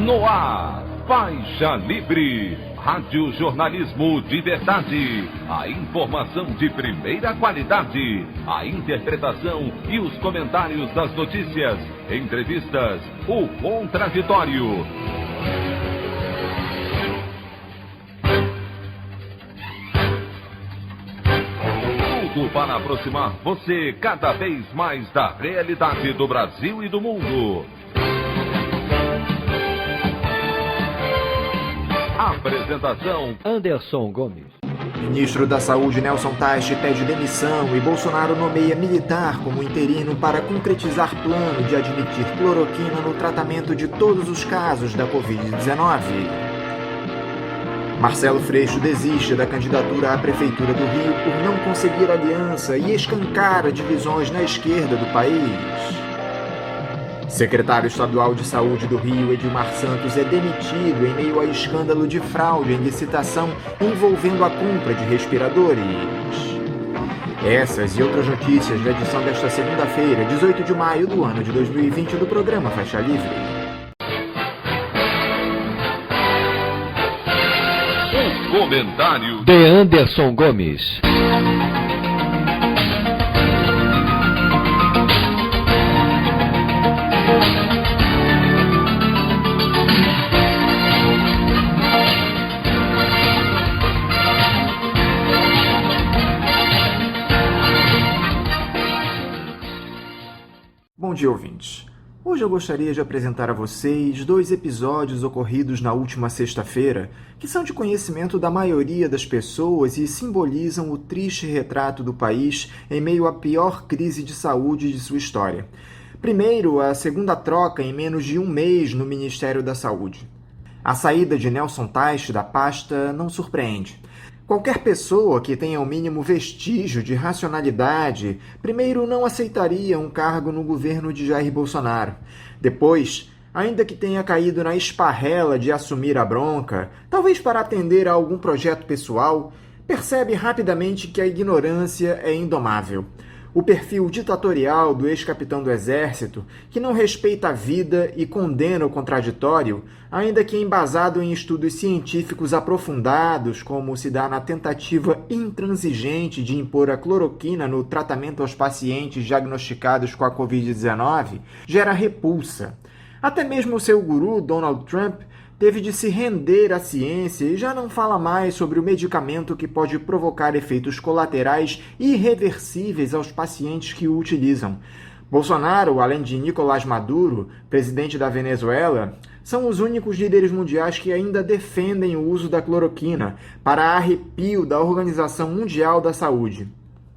No ar, Faixa Livre, rádio jornalismo de verdade, a informação de primeira qualidade, a interpretação e os comentários das notícias, entrevistas, o contraditório. Tudo para aproximar você cada vez mais da realidade do Brasil e do mundo. Apresentação: Anderson Gomes. Ministro da Saúde Nelson Teich pede demissão e Bolsonaro nomeia militar como interino para concretizar plano de admitir cloroquina no tratamento de todos os casos da Covid-19. Marcelo Freixo desiste da candidatura à Prefeitura do Rio por não conseguir aliança e escancara divisões na esquerda do país. Secretário Estadual de Saúde do Rio, Edilmar Santos, é demitido em meio a escândalo de fraude em licitação envolvendo a compra de respiradores. Essas e outras notícias da edição desta segunda-feira, 18 de maio do ano de 2020, do programa Faixa Livre. O comentário de Anderson Gomes. Bom dia, ouvintes. Hoje eu gostaria de apresentar a vocês dois episódios ocorridos na última sexta-feira, que são de conhecimento da maioria das pessoas e simbolizam o triste retrato do país em meio à pior crise de saúde de sua história. Primeiro, a segunda troca em menos de um mês no Ministério da Saúde. A saída de Nelson Teich da pasta não surpreende. Qualquer pessoa que tenha o mínimo vestígio de racionalidade, primeiro não aceitaria um cargo no governo de Jair Bolsonaro. Depois, ainda que tenha caído na esparrela de assumir a bronca, talvez para atender a algum projeto pessoal, percebe rapidamente que a ignorância é indomável. O perfil ditatorial do ex-capitão do Exército, que não respeita a vida e condena o contraditório, ainda que embasado em estudos científicos aprofundados, como se dá na tentativa intransigente de impor a cloroquina no tratamento aos pacientes diagnosticados com a Covid-19, gera repulsa. Até mesmo o seu guru, Donald Trump, teve de se render à ciência e já não fala mais sobre o medicamento que pode provocar efeitos colaterais irreversíveis aos pacientes que o utilizam. Bolsonaro, além de Nicolás Maduro, presidente da Venezuela, são os únicos líderes mundiais que ainda defendem o uso da cloroquina, para arrepio da Organização Mundial da Saúde.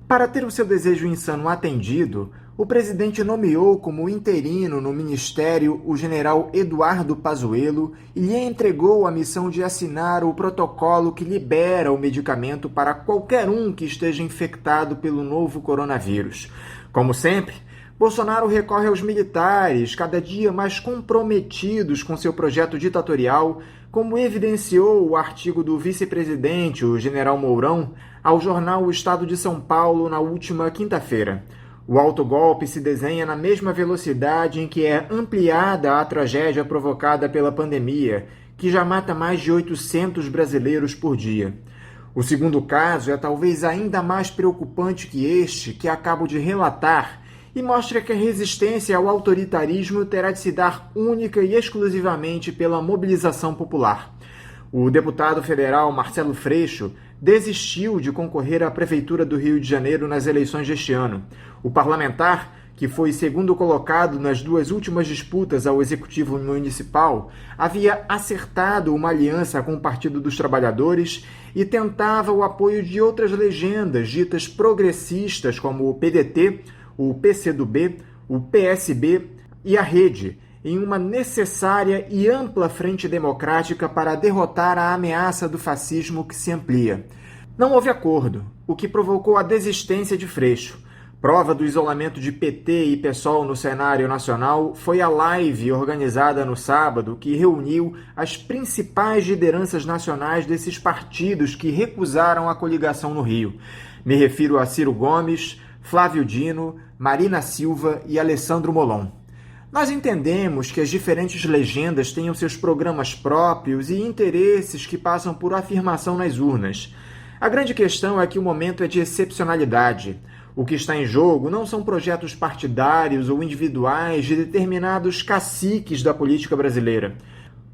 Para ter o seu desejo insano atendido, o presidente nomeou como interino no ministério o general Eduardo Pazuello e lhe entregou a missão de assinar o protocolo que libera o medicamento para qualquer um que esteja infectado pelo novo coronavírus. Como sempre, Bolsonaro recorre aos militares, cada dia mais comprometidos com seu projeto ditatorial, como evidenciou o artigo do vice-presidente, o general Mourão, ao jornal O Estado de São Paulo na última quinta-feira. O autogolpe se desenha na mesma velocidade em que é ampliada a tragédia provocada pela pandemia, que já mata mais de 800 brasileiros por dia. O segundo caso é talvez ainda mais preocupante que este que acabo de relatar e mostra que a resistência ao autoritarismo terá de se dar única e exclusivamente pela mobilização popular. O deputado federal Marcelo Freixo desistiu de concorrer à Prefeitura do Rio de Janeiro nas eleições deste ano. O parlamentar, que foi segundo colocado nas duas últimas disputas ao Executivo Municipal, havia acertado uma aliança com o Partido dos Trabalhadores e tentava o apoio de outras legendas ditas progressistas como o PDT, o PCdoB, o PSB e a Rede, em uma necessária e ampla frente democrática para derrotar a ameaça do fascismo que se amplia. Não houve acordo, o que provocou a desistência de Freixo. Prova do isolamento de PT e PSOL no cenário nacional foi a live organizada no sábado que reuniu as principais lideranças nacionais desses partidos que recusaram a coligação no Rio. Me refiro a Ciro Gomes, Flávio Dino, Marina Silva e Alessandro Molon. Nós entendemos que as diferentes legendas tenham seus programas próprios e interesses que passam por afirmação nas urnas. A grande questão é que o momento é de excepcionalidade. O que está em jogo não são projetos partidários ou individuais de determinados caciques da política brasileira.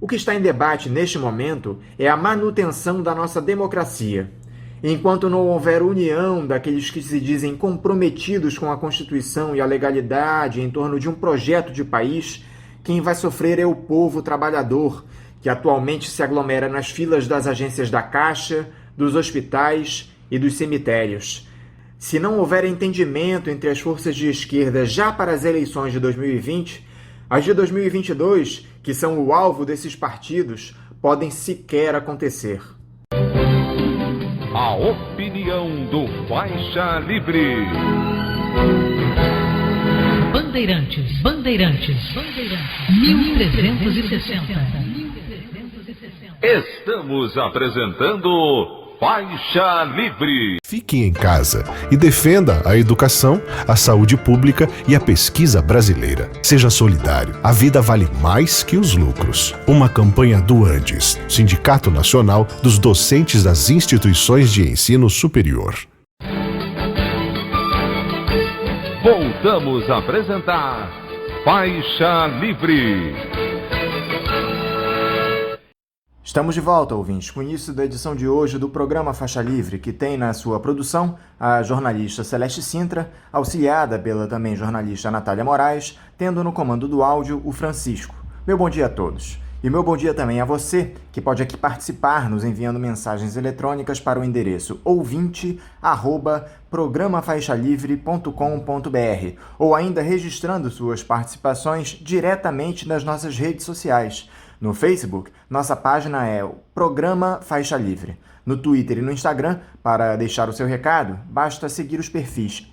O que está em debate neste momento é a manutenção da nossa democracia. Enquanto não houver união daqueles que se dizem comprometidos com a Constituição e a legalidade em torno de um projeto de país, quem vai sofrer é o povo trabalhador, que atualmente se aglomera nas filas das agências da Caixa, dos hospitais e dos cemitérios. Se não houver entendimento entre as forças de esquerda já para as eleições de 2020, as de 2022, que são o alvo desses partidos, podem sequer acontecer. A opinião do Faixa Livre. Bandeirantes, 1360. Estamos apresentando Faixa Livre. Fique em casa e defenda a educação, a saúde pública e a pesquisa brasileira. Seja solidário. A vida vale mais que os lucros. Uma campanha do Andes, Sindicato Nacional dos Docentes das Instituições de Ensino Superior. Voltamos a apresentar Faixa Livre. Estamos de volta, ouvintes, com o início da edição de hoje do programa Faixa Livre, que tem na sua produção a jornalista Celeste Sintra, auxiliada pela também jornalista Natália Moraes, tendo no comando do áudio o Francisco. Meu bom dia a todos. E meu bom dia também a você, que pode aqui participar nos enviando mensagens eletrônicas para o endereço ouvinte@programafaixalivre.com.br ou ainda registrando suas participações diretamente nas nossas redes sociais. No Facebook, nossa página é o Programa Faixa Livre. No Twitter e no Instagram, para deixar o seu recado, basta seguir os perfis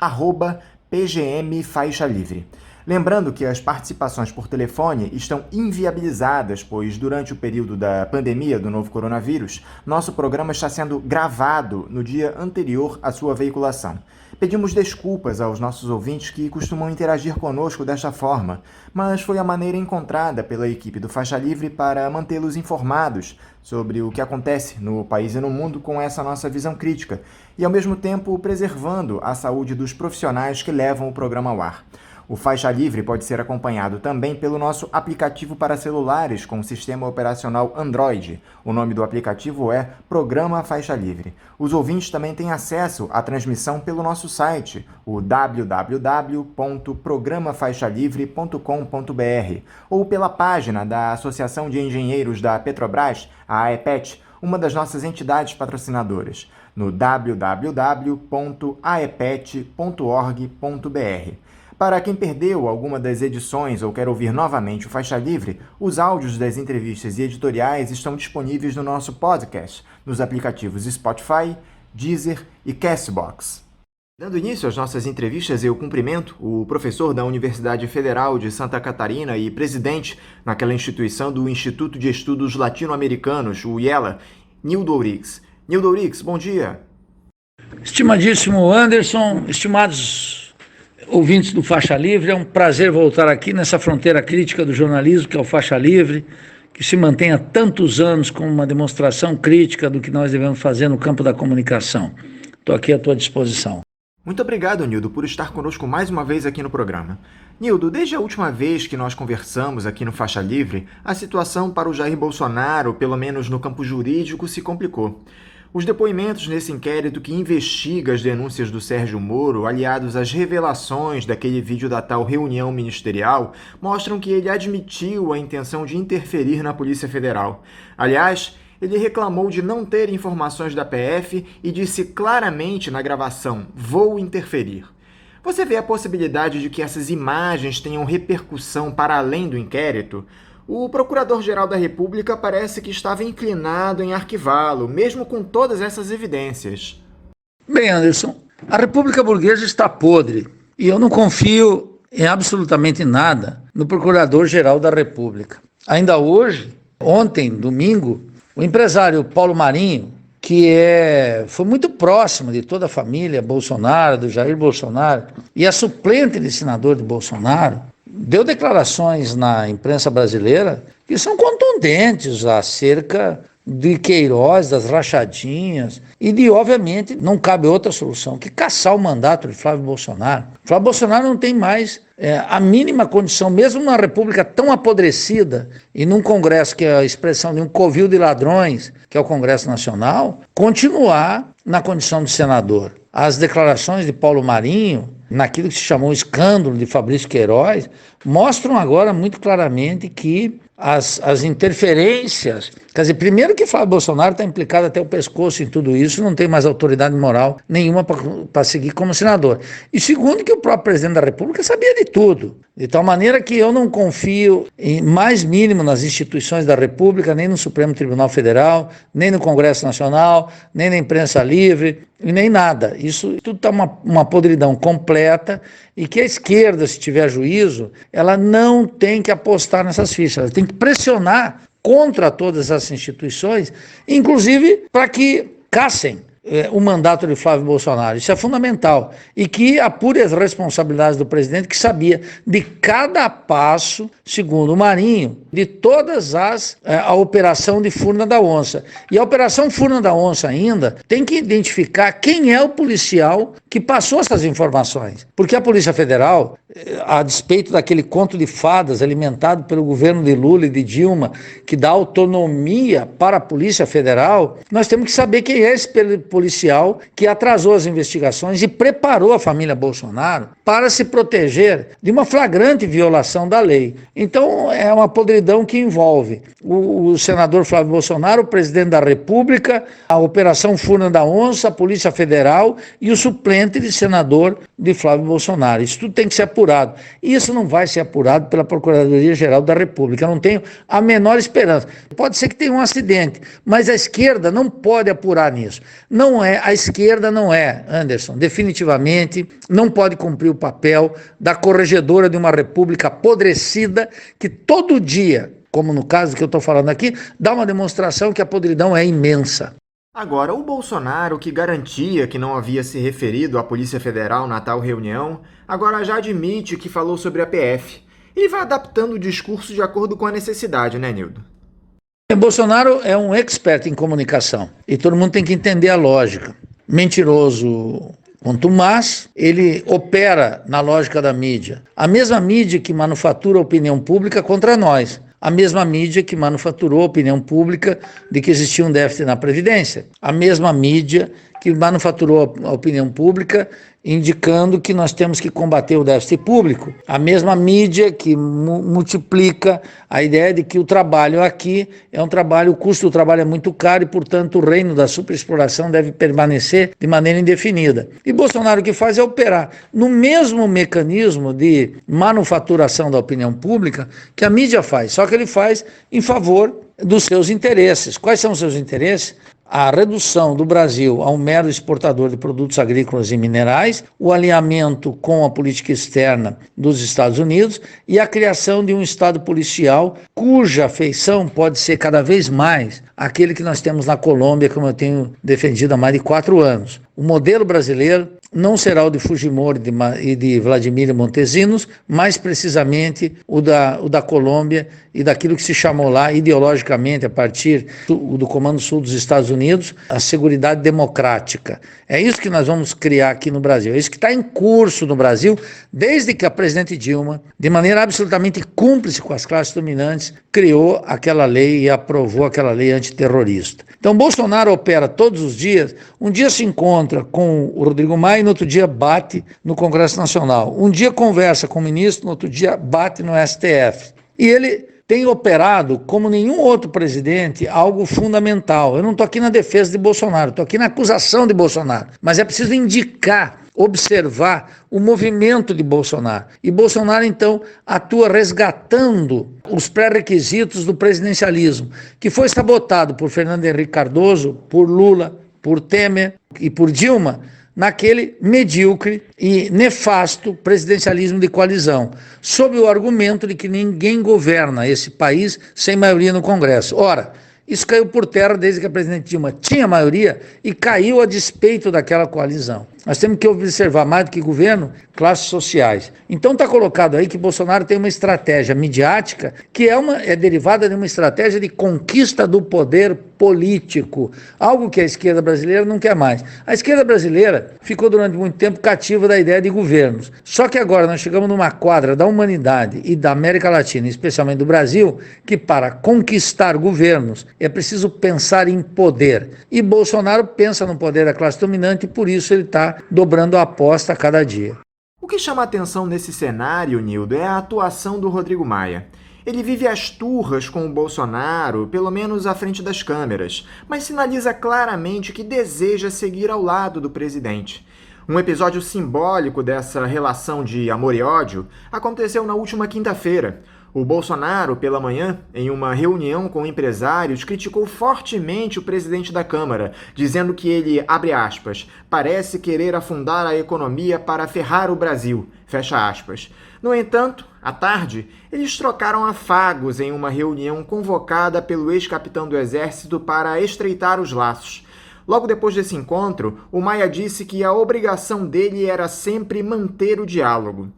@PGM Faixa Livre. Lembrando que as participações por telefone estão inviabilizadas, pois durante o período da pandemia do novo coronavírus, nosso programa está sendo gravado no dia anterior à sua veiculação. Pedimos desculpas aos nossos ouvintes que costumam interagir conosco desta forma, mas foi a maneira encontrada pela equipe do Faixa Livre para mantê-los informados sobre o que acontece no país e no mundo com essa nossa visão crítica e, ao mesmo tempo, preservando a saúde dos profissionais que levam o programa ao ar. O Faixa Livre pode ser acompanhado também pelo nosso aplicativo para celulares com sistema operacional Android. O nome do aplicativo é Programa Faixa Livre. Os ouvintes também têm acesso à transmissão pelo nosso site, o www.programafaixalivre.com.br, ou pela página da Associação de Engenheiros da Petrobras, a AEPET, uma das nossas entidades patrocinadoras, no www.aepet.org.br. Para quem perdeu alguma das edições ou quer ouvir novamente o Faixa Livre, os áudios das entrevistas e editoriais estão disponíveis no nosso podcast, nos aplicativos Spotify, Deezer e Castbox. Dando início às nossas entrevistas, eu cumprimento o professor da Universidade Federal de Santa Catarina e presidente naquela instituição do Instituto de Estudos Latino-Americanos, o IELA, Nildo Ourix. Nildo Ourix, bom dia. Estimadíssimo Anderson, estimados ouvintes do Faixa Livre, é um prazer voltar aqui nessa fronteira crítica do jornalismo, que é o Faixa Livre, que se mantém há tantos anos como uma demonstração crítica do que nós devemos fazer no campo da comunicação. Estou aqui à tua disposição. Muito obrigado, Nildo, por estar conosco mais uma vez aqui no programa. Nildo, desde a última vez que nós conversamos aqui no Faixa Livre, a situação para o Jair Bolsonaro, pelo menos no campo jurídico, se complicou. Os depoimentos nesse inquérito que investiga as denúncias do Sérgio Moro, aliados às revelações daquele vídeo da tal reunião ministerial, mostram que ele admitiu a intenção de interferir na Polícia Federal. Aliás, ele reclamou de não ter informações da PF e disse claramente na gravação: "Vou interferir". Você vê a possibilidade de que essas imagens tenham repercussão para além do inquérito? O Procurador-Geral da República parece que estava inclinado em arquivá-lo, mesmo com todas essas evidências. Bem, Anderson, a República Burguesa está podre e eu não confio em absolutamente nada no Procurador-Geral da República. Ainda hoje, ontem, domingo, o empresário Paulo Marinho, que foi muito próximo de toda a família Bolsonaro, do Jair Bolsonaro, e é suplente de senador de Bolsonaro, deu declarações na imprensa brasileira que são contundentes acerca de Queiroz, das rachadinhas, e de, obviamente, não cabe outra solução que caçar o mandato de Flávio Bolsonaro. Flávio Bolsonaro não tem mais a mínima condição, mesmo numa república tão apodrecida e num Congresso que é a expressão de um covil de ladrões, que é o Congresso Nacional, continuar na condição de senador. As declarações de Paulo Marinho, naquilo que se chamou escândalo de Fabrício Queiroz, mostram agora muito claramente que as interferências, quer dizer, primeiro que Flávio Bolsonaro está implicado até o pescoço em tudo isso, não tem mais autoridade moral nenhuma para seguir como senador. E segundo que o próprio presidente da República sabia de tudo, de tal maneira que eu não confio em mais mínimo nas instituições da República, nem no Supremo Tribunal Federal, nem no Congresso Nacional, nem na imprensa livre, e nem nada. Isso tudo está uma podridão completa e que a esquerda, se tiver juízo, ela não tem que apostar nessas fichas, ela tem que pressionar contra todas essas instituições, inclusive para que cassem o mandato de Flávio Bolsonaro. Isso é fundamental. E que apure as responsabilidades do presidente, que sabia de cada passo, segundo o Marinho, de todas a operação de Furna da Onça. E a operação Furna da Onça ainda tem que identificar quem é o policial que passou essas informações. Porque a Polícia Federal, a despeito daquele conto de fadas alimentado pelo governo de Lula e de Dilma, que dá autonomia para a Polícia Federal, nós temos que saber quem é esse policial que atrasou as investigações e preparou a família Bolsonaro para se proteger de uma flagrante violação da lei. Então é uma podridão que envolve o senador Flávio Bolsonaro, o presidente da República, a Operação Furna da Onça, a Polícia Federal e o suplente de senador de Flávio Bolsonaro. Isso tudo tem que ser apurado. E isso não vai ser apurado pela Procuradoria-Geral da República. Eu não tenho a menor esperança. Pode ser que tenha um acidente, mas a esquerda não pode apurar nisso. A esquerda não é, Anderson, definitivamente não pode cumprir o papel da corregedora de uma república apodrecida que todo dia, como no caso que eu estou falando aqui, dá uma demonstração que a podridão é imensa. Agora, o Bolsonaro, que garantia que não havia se referido à Polícia Federal na tal reunião, agora já admite que falou sobre a PF. E vai adaptando o discurso de acordo com a necessidade, né, Nildo? Bolsonaro é um expert em comunicação e todo mundo tem que entender a lógica. Mentiroso contumaz, ele opera na lógica da mídia. A mesma mídia que manufatura a opinião pública contra nós. A mesma mídia que manufaturou a opinião pública de que existia um déficit na Previdência. A mesma mídia que manufaturou a opinião pública indicando que nós temos que combater o déficit público. A mesma mídia que multiplica a ideia de que o trabalho aqui é um trabalho, o custo do trabalho é muito caro e, portanto, o reino da superexploração deve permanecer de maneira indefinida. E Bolsonaro o que faz é operar no mesmo mecanismo de manufaturação da opinião pública que a mídia faz, só que ele faz em favor dos seus interesses. Quais são os seus interesses? A redução do Brasil a um mero exportador de produtos agrícolas e minerais, o alinhamento com a política externa dos Estados Unidos e a criação de um Estado policial cuja feição pode ser cada vez mais aquele que nós temos na Colômbia, como eu tenho defendido há mais de 4 anos. O modelo brasileiro não será o de Fujimori e de Vladimir Montesinos, mais precisamente o da Colômbia e daquilo que se chamou lá ideologicamente, a partir do Comando Sul dos Estados Unidos, a Seguridade Democrática. É isso que nós vamos criar aqui no Brasil. É isso que está em curso no Brasil, desde que a presidente Dilma, de maneira absolutamente cúmplice com as classes dominantes, criou aquela lei e aprovou aquela lei antiterrorista. Então, Bolsonaro opera todos os dias. Um dia se encontra com o Rodrigo Maia e no outro dia bate no Congresso Nacional. Um dia conversa com o ministro, no outro dia bate no STF. E ele tem operado, como nenhum outro presidente, algo fundamental. Eu não estou aqui na defesa de Bolsonaro, estou aqui na acusação de Bolsonaro. Mas é preciso indicar, observar o movimento de Bolsonaro. E Bolsonaro, então, atua resgatando os pré-requisitos do presidencialismo, que foi sabotado por Fernando Henrique Cardoso, por Lula, por Temer e por Dilma, naquele medíocre e nefasto presidencialismo de coalizão, sob o argumento de que ninguém governa esse país sem maioria no Congresso. Ora, Isso caiu por terra desde que a presidente Dilma tinha maioria e caiu a despeito daquela coalizão. Nós temos que observar mais do que governo, classes sociais. Então está colocado aí que Bolsonaro tem uma estratégia midiática que é derivada de uma estratégia de conquista do poder político, algo que a esquerda brasileira não quer mais. A esquerda brasileira ficou durante muito tempo cativa da ideia de governos. Só que agora nós chegamos numa quadra da humanidade e da América Latina, especialmente do Brasil, que para conquistar governos é preciso pensar em poder. E Bolsonaro pensa no poder da classe dominante e por isso ele está dobrando a aposta a cada dia. O que chama a atenção nesse cenário, Nildo, é a atuação do Rodrigo Maia. Ele vive às turras com o Bolsonaro, pelo menos à frente das câmeras, mas sinaliza claramente que deseja seguir ao lado do presidente. Um episódio simbólico dessa relação de amor e ódio aconteceu na última quinta-feira. O Bolsonaro, pela manhã, em uma reunião com empresários, criticou fortemente o presidente da Câmara, dizendo que ele, abre aspas, parece querer afundar a economia para ferrar o Brasil, fecha aspas. No entanto, à tarde, eles trocaram afagos em uma reunião convocada pelo ex-capitão do Exército para estreitar os laços. Logo depois desse encontro, o Maia disse que a obrigação dele era sempre manter o diálogo.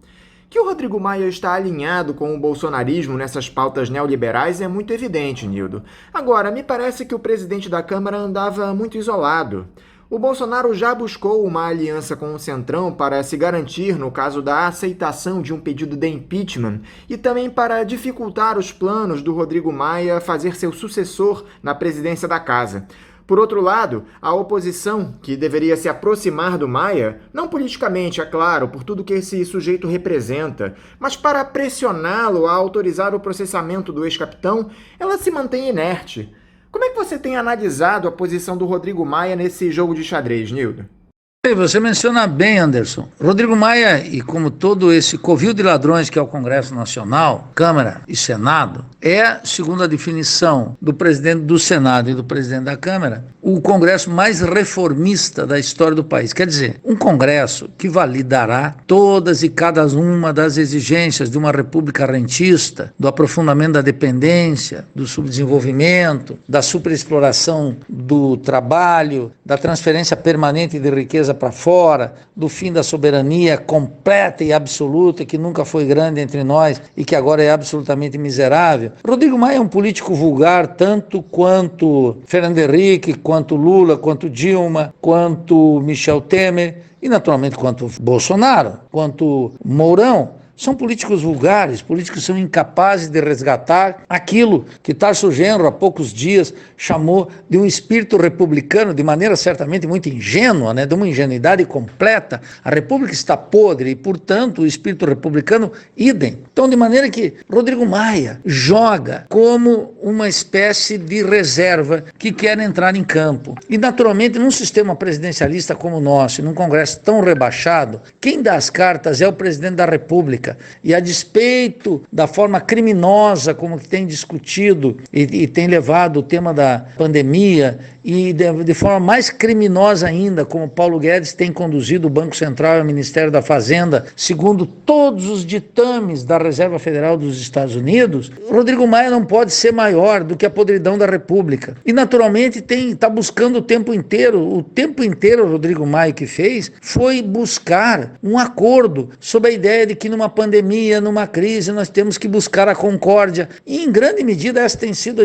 Que o Rodrigo Maia está alinhado com o bolsonarismo nessas pautas neoliberais é muito evidente, Nildo. Agora, me parece que o presidente da Câmara andava muito isolado. O Bolsonaro já buscou uma aliança com o Centrão para se garantir no caso da aceitação de um pedido de impeachment e também para dificultar os planos do Rodrigo Maia fazer seu sucessor na presidência da casa. Por outro lado, a oposição, que deveria se aproximar do Maia, não politicamente, é claro, por tudo que esse sujeito representa, mas para pressioná-lo a autorizar o processamento do ex-capitão, ela se mantém inerte. Como é que você tem analisado a posição do Rodrigo Maia nesse jogo de xadrez, Nildo? Você menciona bem, Anderson. Rodrigo Maia, e como todo esse covil de ladrões que é o Congresso Nacional, Câmara e Senado, é, segundo a definição do presidente do Senado e do presidente da Câmara, o Congresso mais reformista da história do país. Quer dizer, um Congresso que validará todas e cada uma das exigências de uma república rentista, do aprofundamento da dependência, do subdesenvolvimento, da superexploração do trabalho, da transferência permanente de riqueza para fora, do fim da soberania completa e absoluta que nunca foi grande entre nós e que agora é absolutamente miserável. Rodrigo Maia é um político vulgar tanto quanto Fernando Henrique, quanto Lula, quanto Dilma, quanto Michel Temer e naturalmente quanto Bolsonaro, quanto Mourão. São políticos vulgares, políticos que são incapazes de resgatar aquilo que Tarso Genro, há poucos dias, chamou de um espírito republicano, de maneira certamente muito ingênua, de uma ingenuidade completa. A república está podre e, portanto, o espírito republicano, idem. Então, de maneira que Rodrigo Maia joga como uma espécie de reserva que quer entrar em campo. E, naturalmente, num sistema presidencialista como o nosso, num Congresso tão rebaixado, quem dá as cartas é o presidente da República. E a despeito da forma criminosa como que tem discutido e tem levado o tema da pandemia e de forma mais criminosa ainda, como Paulo Guedes tem conduzido o Banco Central e o Ministério da Fazenda, segundo todos os ditames da Reserva Federal dos Estados Unidos, Rodrigo Maia não pode ser maior do que a podridão da República. E naturalmente está buscando o tempo inteiro o Rodrigo Maia que fez foi buscar um acordo sobre a ideia de que numa pandemia, numa crise, nós temos que buscar a concórdia. E, em grande medida, essa tem sido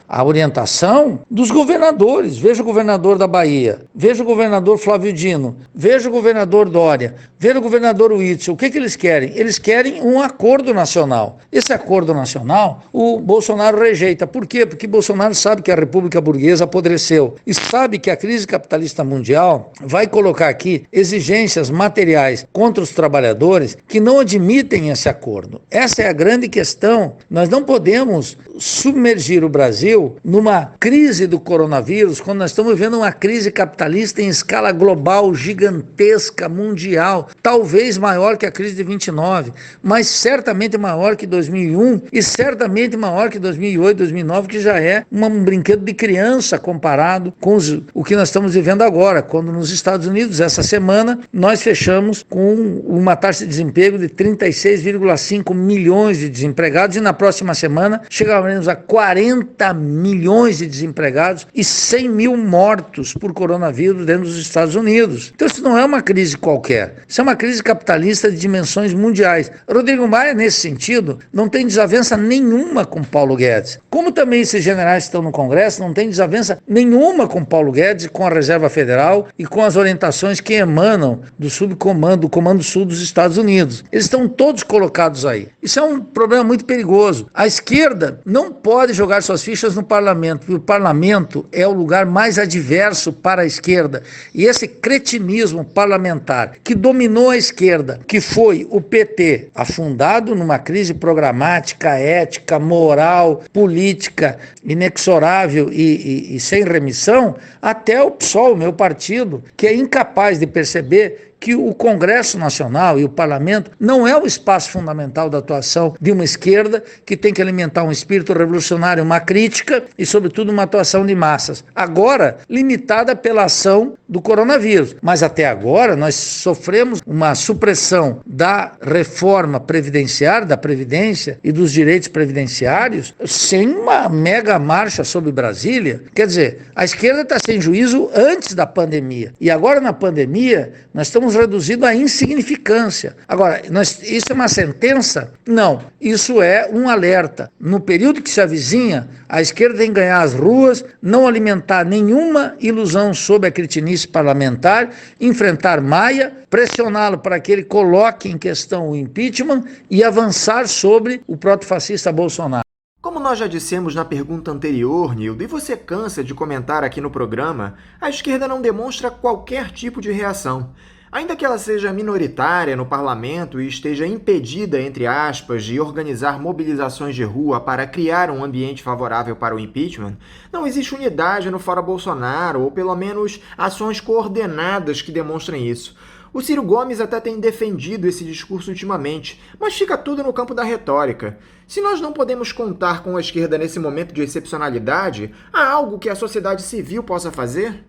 a orientação dos governadores. Veja o governador da Bahia, veja o governador Flávio Dino, veja o governador Dória, veja o governador Witzel. O que eles querem? Eles querem um acordo nacional. Esse acordo nacional, o Bolsonaro rejeita. Por quê? Porque Bolsonaro sabe que a República Burguesa apodreceu e sabe que a crise capitalista mundial vai colocar aqui exigências materiais contra os trabalhadores que não admitem esse acordo. Essa é a grande questão. Nós não podemos submergir o Brasil numa crise do coronavírus quando nós estamos vivendo uma crise capitalista em escala global, gigantesca, mundial, talvez maior que a crise de 29, mas certamente maior que 2001 e certamente maior que 2008, 2009, que já é um brinquedo de criança comparado com o que nós estamos vivendo agora, quando nos Estados Unidos, essa semana, nós fechamos com uma taxa de desemprego de 36,5 milhões de desempregados e na próxima semana chegaremos a 40 milhões de desempregados e 100 mil mortos por coronavírus dentro dos Estados Unidos. Então isso não é uma crise qualquer, isso é uma crise capitalista de dimensões mundiais. Rodrigo Maia, nesse sentido, não tem desavença nenhuma com Paulo Guedes. Como também esses generais que estão no Congresso não tem desavença nenhuma com Paulo Guedes, com a Reserva Federal e com as orientações que emanam do subcomando, do Comando Sul dos Estados Unidos. Eles estão todos colocados aí. Isso é um problema muito perigoso. A esquerda não pode jogar suas fichas no parlamento, porque o parlamento é o lugar mais adverso para a esquerda. E esse cretinismo parlamentar que dominou a esquerda, que foi o PT, afundado numa crise programática, ética, moral, política, inexorável e sem remissão, até o PSOL, meu partido, que é incapaz de perceber que o Congresso Nacional e o Parlamento não é o espaço fundamental da atuação de uma esquerda que tem que alimentar um espírito revolucionário, uma crítica e, sobretudo, uma atuação de massas. Agora, limitada pela ação do coronavírus. Mas até agora nós sofremos uma supressão da reforma previdenciária, da Previdência e dos direitos previdenciários sem uma mega marcha sobre Brasília. Quer dizer, a esquerda está sem juízo antes da pandemia. E agora na pandemia nós estamos reduzidos à insignificância. Agora, isso é uma sentença? Não. Isso é um alerta. No período que se avizinha, a esquerda tem que ganhar as ruas, não alimentar nenhuma ilusão sobre a cretinice parlamentar, enfrentar Maia, pressioná-lo para que ele coloque em questão o impeachment e avançar sobre o proto-fascista Bolsonaro. Como nós já dissemos na pergunta anterior, Nildo, e você cansa de comentar aqui no programa, a esquerda não demonstra qualquer tipo de reação. Ainda que ela seja minoritária no parlamento e esteja impedida, entre aspas, de organizar mobilizações de rua para criar um ambiente favorável para o impeachment, não existe unidade no Fora Bolsonaro, ou pelo menos ações coordenadas que demonstrem isso. O Ciro Gomes até tem defendido esse discurso ultimamente, mas fica tudo no campo da retórica. Se nós não podemos contar com a esquerda nesse momento de excepcionalidade, há algo que a sociedade civil possa fazer?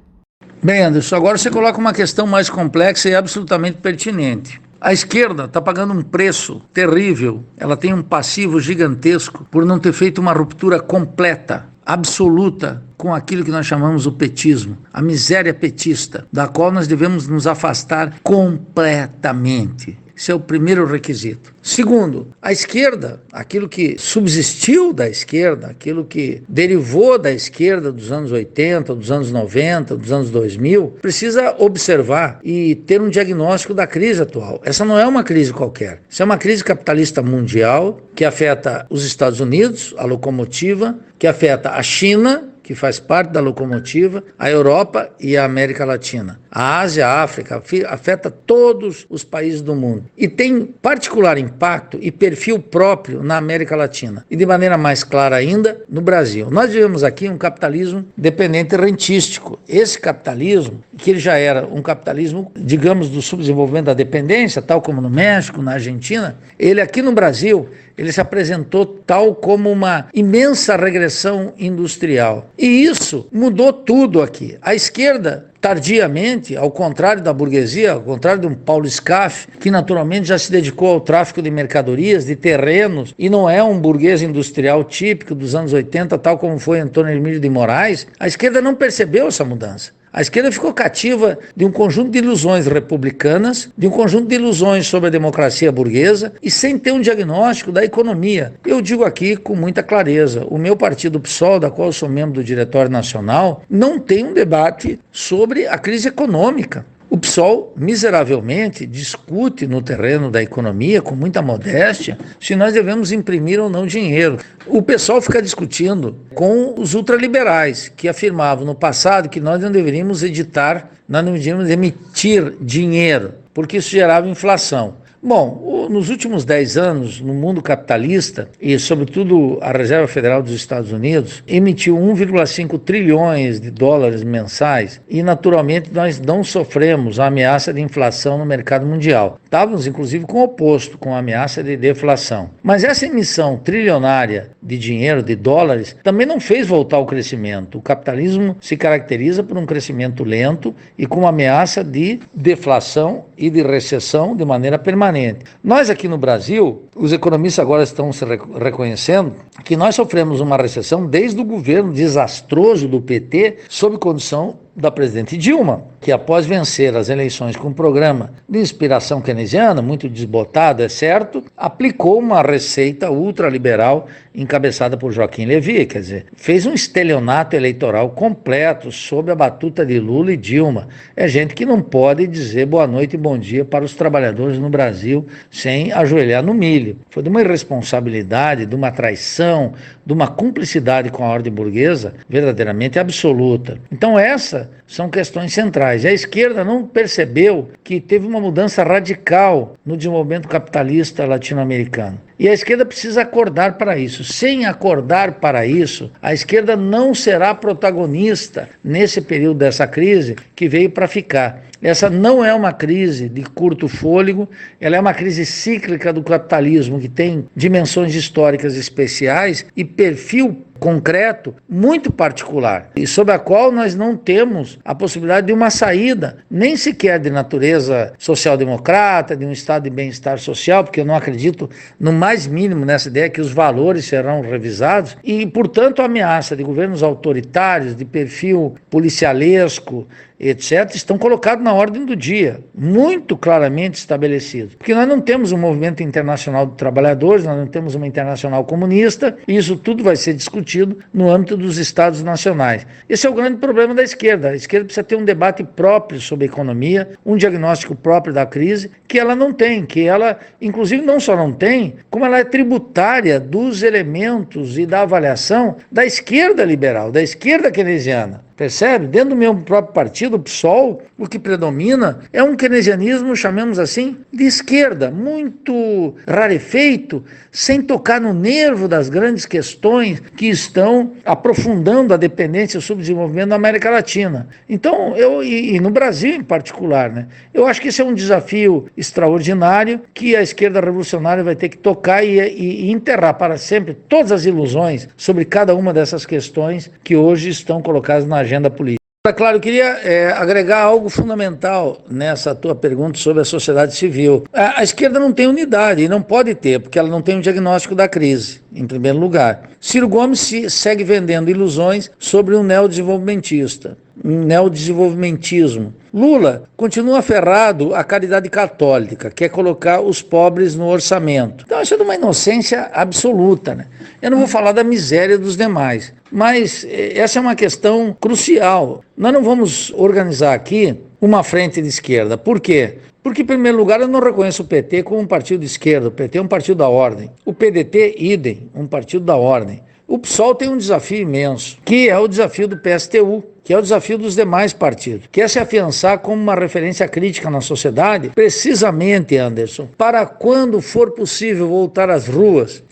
Bem, Anderson, agora você coloca uma questão mais complexa e absolutamente pertinente. A esquerda está pagando um preço terrível, ela tem um passivo gigantesco por não ter feito uma ruptura completa, absoluta, com aquilo que nós chamamos o petismo, a miséria petista, da qual nós devemos nos afastar completamente. Esse é o primeiro requisito. Segundo, a esquerda, aquilo que subsistiu da esquerda, aquilo que derivou da esquerda dos anos 80, dos anos 90, dos anos 2000, precisa observar e ter um diagnóstico da crise atual. Essa não é uma crise qualquer. Essa é uma crise capitalista mundial que afeta os Estados Unidos, a locomotiva, que afeta a China, que faz parte da locomotiva, a Europa e a América Latina. A Ásia, a África, afeta todos os países do mundo. E tem particular impacto e perfil próprio na América Latina. E de maneira mais clara ainda, no Brasil. Nós vivemos aqui um capitalismo dependente rentístico. Esse capitalismo, que ele já era um capitalismo, digamos, do subdesenvolvimento da dependência, tal como no México, na Argentina, ele aqui no Brasil, ele se apresentou tal como uma imensa regressão industrial. E isso mudou tudo aqui. A esquerda, tardiamente, ao contrário da burguesia, ao contrário de um Paulo Scaff, que naturalmente já se dedicou ao tráfico de mercadorias, de terrenos, e não é um burguês industrial típico dos anos 80, tal como foi Antônio Hermílio de Moraes, a esquerda não percebeu essa mudança. A esquerda ficou cativa de um conjunto de ilusões republicanas, de um conjunto de ilusões sobre a democracia burguesa e sem ter um diagnóstico da economia. Eu digo aqui com muita clareza, o meu partido PSOL, da qual eu sou membro do Diretório Nacional, não tem um debate sobre a crise econômica. O PSOL, miseravelmente, discute no terreno da economia, com muita modéstia, se nós devemos imprimir ou não dinheiro. O PSOL fica discutindo com os ultraliberais, que afirmavam no passado que nós não deveríamos nós não deveríamos emitir dinheiro, porque isso gerava inflação. Bom, nos últimos 10 anos, no mundo capitalista, e sobretudo a Reserva Federal dos Estados Unidos, emitiu 1,5 trilhões de dólares mensais e, naturalmente, nós não sofremos a ameaça de inflação no mercado mundial. Estávamos, inclusive, com o oposto, com a ameaça de deflação. Mas essa emissão trilionária de dinheiro, de dólares, também não fez voltar o crescimento. O capitalismo se caracteriza por um crescimento lento e com uma ameaça de deflação e de recessão de maneira permanente. permanente. Nós aqui no Brasil, os economistas agora estão se reconhecendo que nós sofremos uma recessão desde o governo desastroso do PT, sob condição da presidente Dilma, que após vencer as eleições com um programa de inspiração keynesiana, muito desbotado, é certo, aplicou uma receita ultraliberal encabeçada por Joaquim Levy, quer dizer, fez um estelionato eleitoral completo sob a batuta de Lula e Dilma. É gente que não pode dizer boa noite e bom dia para os trabalhadores no Brasil sem ajoelhar no milho. Foi de uma irresponsabilidade, de uma traição, de uma cumplicidade com a ordem burguesa verdadeiramente absoluta. Então essas são questões centrais. A esquerda não percebeu que teve uma mudança radical no desenvolvimento capitalista latino-americano. E a esquerda precisa acordar para isso. Sem acordar para isso, a esquerda não será protagonista nesse período dessa crise que veio para ficar. Essa não é uma crise de curto fôlego, ela é uma crise cíclica do capitalismo que tem dimensões históricas especiais e perfil concreto muito particular, e sobre a qual nós não temos a possibilidade de uma saída, nem sequer de natureza social-democrata, de um estado de bem-estar social, porque eu não acredito no mais mínimo nessa ideia que os valores serão revisados, e portanto a ameaça de governos autoritários, de perfil policialesco, etc., estão colocados na ordem do dia, muito claramente estabelecidos. Porque nós não temos um movimento internacional de trabalhadores, nós não temos uma internacional comunista, e isso tudo vai ser discutido no âmbito dos estados nacionais. Esse é o grande problema da esquerda. A esquerda precisa ter um debate próprio sobre a economia, um diagnóstico próprio da crise, que ela não tem, que ela, inclusive, não só não tem, como ela é tributária dos elementos e da avaliação da esquerda liberal, da esquerda keynesiana. Percebe? Dentro do meu próprio partido, o PSOL, o que predomina é um keynesianismo, chamemos assim, de esquerda, muito rarefeito, sem tocar no nervo das grandes questões que estão aprofundando a dependência e o subdesenvolvimento da América Latina. Então, e no Brasil em particular, né? Eu acho que esse é um desafio extraordinário que a esquerda revolucionária vai ter que tocar e enterrar para sempre todas as ilusões sobre cada uma dessas questões que hoje estão colocadas na agenda política. Claro, eu queria agregar algo fundamental nessa tua pergunta sobre a sociedade civil. A esquerda não tem unidade, e não pode ter, porque ela não tem um diagnóstico da crise, em primeiro lugar. Ciro Gomes segue vendendo ilusões sobre um neodesenvolvimentista, um neodesenvolvimentismo. Lula continua aferrado à caridade católica, que é colocar os pobres no orçamento. Então isso é de uma inocência absoluta, né? Eu não vou falar da miséria dos demais, mas essa é uma questão crucial. Nós não vamos organizar aqui uma frente de esquerda. Por quê? Porque, em primeiro lugar, eu não reconheço o PT como um partido de esquerda. O PT é um partido da ordem. O PDT, idem, um partido da ordem. O PSOL tem um desafio imenso, que é o desafio do PSTU, que é o desafio dos demais partidos, que é se afiançar como uma referência crítica na sociedade, precisamente, Anderson, para quando for possível voltar às ruas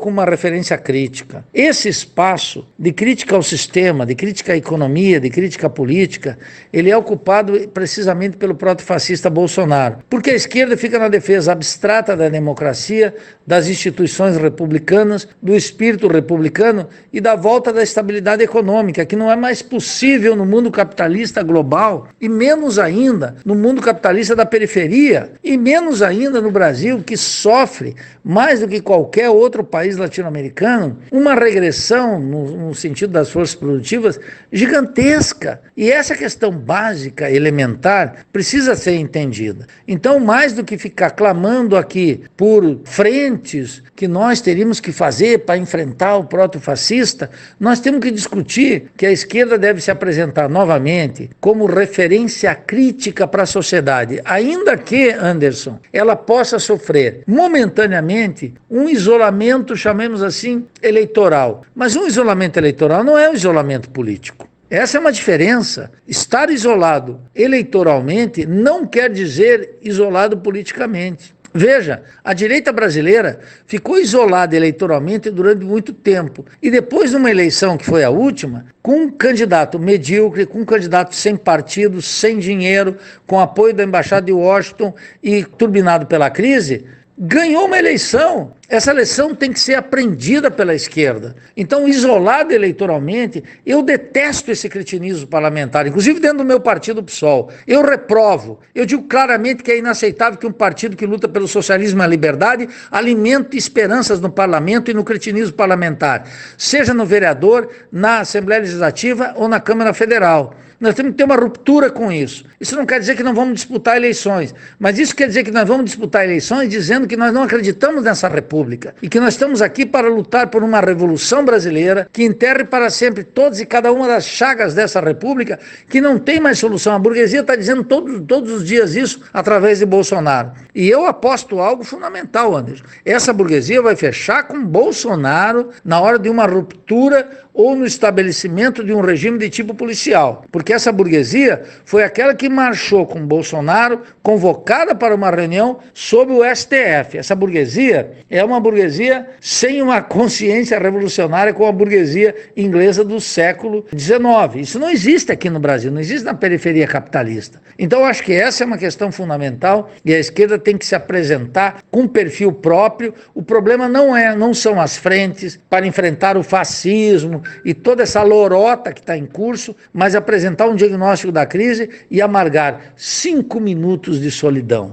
com uma referência crítica. Esse espaço de crítica ao sistema, de crítica à economia, de crítica política, ele é ocupado precisamente pelo proto-fascista Bolsonaro, porque a esquerda fica na defesa abstrata da democracia, das instituições republicanas, do espírito republicano e da volta da estabilidade econômica, que não é mais possível no mundo capitalista global, e menos ainda no mundo capitalista da periferia, e menos ainda no Brasil, que sofre mais do que qualquer outro país latino-americano, uma regressão no sentido das forças produtivas gigantesca. E essa questão básica, elementar, precisa ser entendida. Então, mais do que ficar clamando aqui por frentes que nós teríamos que fazer para enfrentar o proto-fascista, nós temos que discutir que a esquerda deve se apresentar novamente como referência crítica para a sociedade, ainda que, Anderson, ela possa sofrer momentaneamente um isolamento, chamemos assim, eleitoral. Mas um isolamento eleitoral não é um isolamento político. Essa é uma diferença. Estar isolado eleitoralmente não quer dizer isolado politicamente. Veja, a direita brasileira ficou isolada eleitoralmente durante muito tempo. E depois de uma eleição, que foi a última, com um candidato medíocre, com um candidato sem partido, sem dinheiro, com apoio da Embaixada de Washington e turbinado pela crise, ganhou uma eleição. Essa eleição tem que ser aprendida pela esquerda. Então, isolado eleitoralmente, eu detesto esse cretinismo parlamentar, inclusive dentro do meu partido, o PSOL. Eu reprovo. Eu digo claramente que é inaceitável que um partido que luta pelo socialismo e a liberdade alimente esperanças no parlamento e no cretinismo parlamentar, seja no vereador, na Assembleia Legislativa ou na Câmara Federal. Nós temos que ter uma ruptura com isso. Isso não quer dizer que não vamos disputar eleições, mas isso quer dizer que nós vamos disputar eleições dizendo que nós não acreditamos nessa república e que nós estamos aqui para lutar por uma revolução brasileira que enterre para sempre todas e cada uma das chagas dessa república, que não tem mais solução. A burguesia está dizendo todos os dias isso através de Bolsonaro. E eu aposto algo fundamental, Anderson. Essa burguesia vai fechar com Bolsonaro na hora de uma ruptura ou no estabelecimento de um regime de tipo policial. Porque essa burguesia foi aquela que marchou com Bolsonaro, convocada para uma reunião sob o STF. Essa burguesia é uma burguesia sem uma consciência revolucionária como a burguesia inglesa do século XIX. Isso não existe aqui no Brasil, não existe na periferia capitalista. Então eu acho que essa é uma questão fundamental e a esquerda tem que se apresentar com um perfil próprio. O problema não são as frentes para enfrentar o fascismo e toda essa lorota que está em curso, mas apresentar um diagnóstico da crise e amargar 5 minutos de solidão.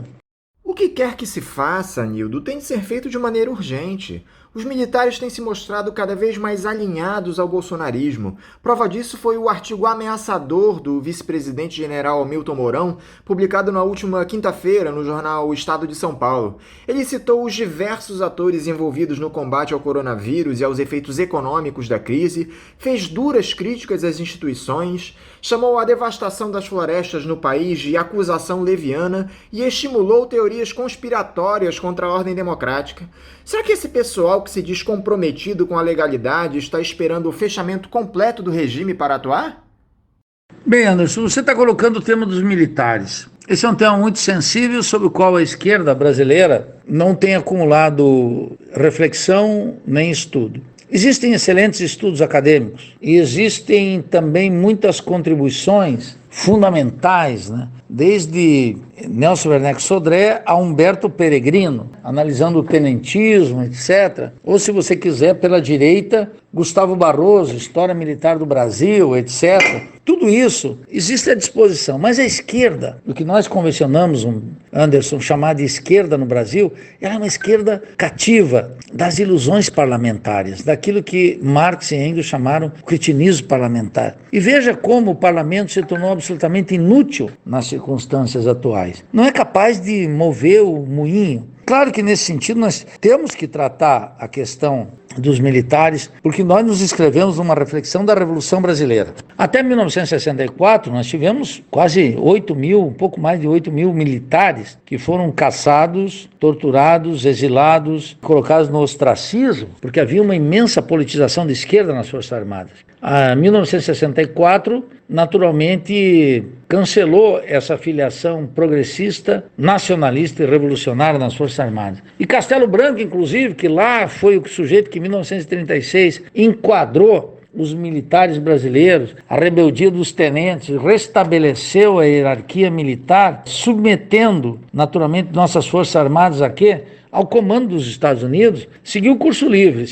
O que quer que se faça, Nildo, tem de ser feito de maneira urgente. Os militares têm se mostrado cada vez mais alinhados ao bolsonarismo. Prova disso foi o artigo ameaçador do vice-presidente-general Milton Mourão, publicado na última quinta-feira no jornal O Estado de São Paulo. Ele citou os diversos atores envolvidos no combate ao coronavírus e aos efeitos econômicos da crise, fez duras críticas às instituições, chamou a devastação das florestas no país de acusação leviana e estimulou teorias conspiratórias contra a ordem democrática. Será que esse pessoal que se diz comprometido com a legalidade está esperando o fechamento completo do regime para atuar? Bem, Anderson, você está colocando o tema dos militares. Esse é um tema muito sensível sobre o qual a esquerda brasileira não tem acumulado reflexão nem estudo. Existem excelentes estudos acadêmicos e existem também muitas contribuições fundamentais, né? Desde Nelson Werneck Sodré a Humberto Peregrino, analisando o tenentismo, etc. Ou, se você quiser, pela direita, Gustavo Barroso, História Militar do Brasil, etc. Tudo isso existe à disposição, mas a esquerda, o que nós convencionamos, Anderson, chamar de esquerda no Brasil, ela é uma esquerda cativa das ilusões parlamentares, daquilo que Marx e Engels chamaram de cretinismo parlamentar. E veja como o parlamento se tornou absolutamente inútil nas circunstâncias atuais. Não é capaz de mover o moinho. Claro que nesse sentido nós temos que tratar a questão dos militares, porque nós nos inscrevemos numa reflexão da Revolução Brasileira. Até 1964 nós tivemos quase 8 mil, um pouco mais de 8 mil militares que foram caçados, torturados, exilados, colocados no ostracismo, porque havia uma imensa politização de esquerda nas Forças Armadas. Em 1964, naturalmente, cancelou essa filiação progressista, nacionalista e revolucionária nas Forças Armadas. E Castelo Branco, inclusive, que lá foi o sujeito que em 1936 enquadrou os militares brasileiros, a rebeldia dos tenentes, restabeleceu a hierarquia militar, submetendo, naturalmente, nossas Forças Armadas a quê? Ao comando dos Estados Unidos, seguiu o curso livre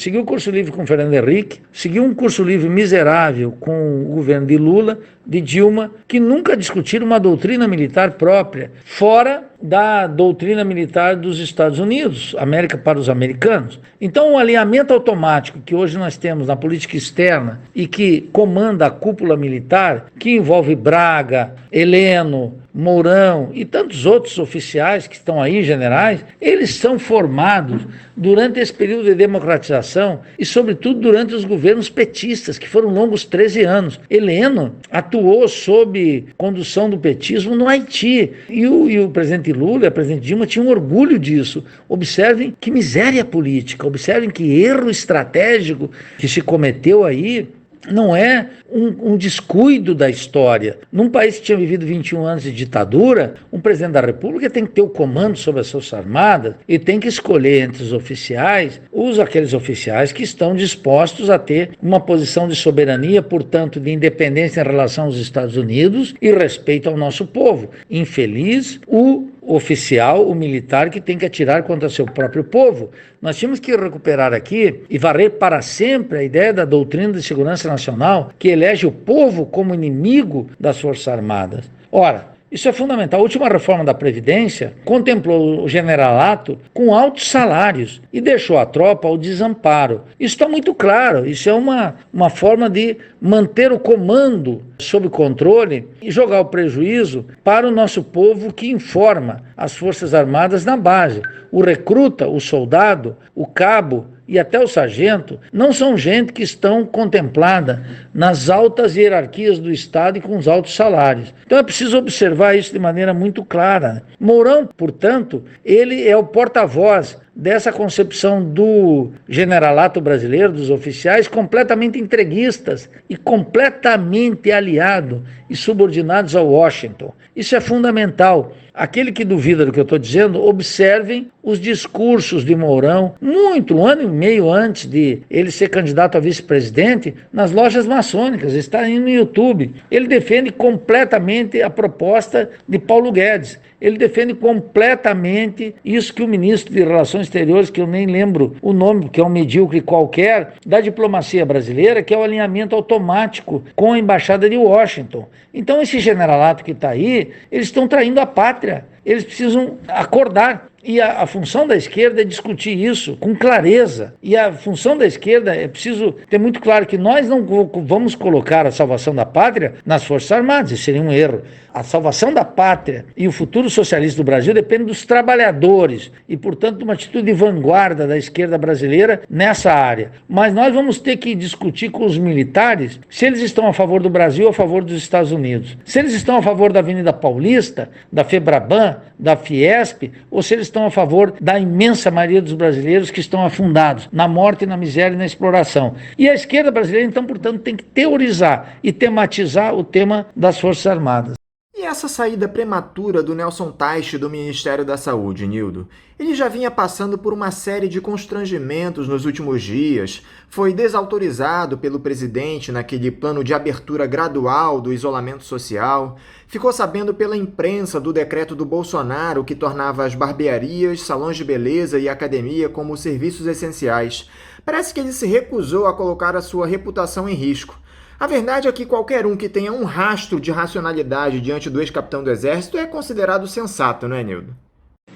com Fernando Henrique, seguiu um curso livre miserável com o governo de Lula, de Dilma, que nunca discutiram uma doutrina militar própria, fora da doutrina militar dos Estados Unidos, América para os americanos. Então, o alinhamento automático que hoje nós temos na política externa e que comanda a cúpula militar, que envolve Braga, Heleno, Mourão e tantos outros oficiais que estão aí, generais, eles são formados durante esse período de democratização e, sobretudo, durante os governos petistas, que foram longos 13 anos. Heleno atuou sob condução do petismo no Haiti. E o presidente Lula e a presidente Dilma tinham orgulho disso. Observem que miséria política, observem que erro estratégico que se cometeu aí. Não é um descuido da história. Num país que tinha vivido 21 anos de ditadura, um presidente da República tem que ter o comando sobre as Forças Armadas e tem que escolher entre os oficiais, aqueles oficiais que estão dispostos a ter uma posição de soberania, portanto, de independência em relação aos Estados Unidos e respeito ao nosso povo. Infeliz o oficial, o militar, que tem que atirar contra seu próprio povo. Nós tínhamos que recuperar aqui e varrer para sempre a ideia da doutrina de segurança nacional, que elege o povo como inimigo das Forças Armadas. Ora, isso é fundamental. A última reforma da Previdência contemplou o generalato com altos salários e deixou a tropa ao desamparo. Isso está muito claro. Isso é uma forma de manter o comando sob controle e jogar o prejuízo para o nosso povo que informa as Forças Armadas na base. O recruta, o soldado, o cabo e até o sargento não são gente que estão contemplada nas altas hierarquias do Estado e com os altos salários. Então é preciso observar isso de maneira muito clara. Mourão, portanto, ele é o porta-voz dessa concepção do generalato brasileiro, dos oficiais, completamente entreguistas e completamente aliados e subordinados ao Washington. Isso é fundamental. Aquele que duvida do que eu estou dizendo, observem os discursos de Mourão, um ano e meio antes de ele ser candidato a vice-presidente, nas lojas maçônicas, está aí no YouTube. Ele defende completamente a proposta de Paulo Guedes. Ele defende completamente isso que o ministro de Relações Exteriores, que eu nem lembro o nome, que é um medíocre qualquer, da diplomacia brasileira, que é o alinhamento automático com a Embaixada de Washington. Então esse generalato que está aí, eles estão traindo a pátria. Eles precisam acordar. E a função da esquerda é discutir isso com clareza. E a função da esquerda é preciso ter muito claro que nós não vamos colocar a salvação da pátria nas Forças Armadas. Isso seria um erro. A salvação da pátria e o futuro socialista do Brasil depende dos trabalhadores e, portanto, de uma atitude de vanguarda da esquerda brasileira nessa área. Mas nós vamos ter que discutir com os militares se eles estão a favor do Brasil ou a favor dos Estados Unidos. Se eles estão a favor da Avenida Paulista, da FEBRABAN, da Fiesp, ou se eles estão a favor da imensa maioria dos brasileiros que estão afundados na morte, na miséria e na exploração. E a esquerda brasileira, então, portanto, tem que teorizar e tematizar o tema das Forças Armadas. E essa saída prematura do Nelson Teich do Ministério da Saúde, Nildo? Ele já vinha passando por uma série de constrangimentos nos últimos dias, foi desautorizado pelo presidente naquele plano de abertura gradual do isolamento social, ficou sabendo pela imprensa do decreto do Bolsonaro que tornava as barbearias, salões de beleza e academia como serviços essenciais. Parece que ele se recusou a colocar a sua reputação em risco. A verdade é que qualquer um que tenha um rastro de racionalidade diante do ex-capitão do Exército é considerado sensato, não é, Nildo?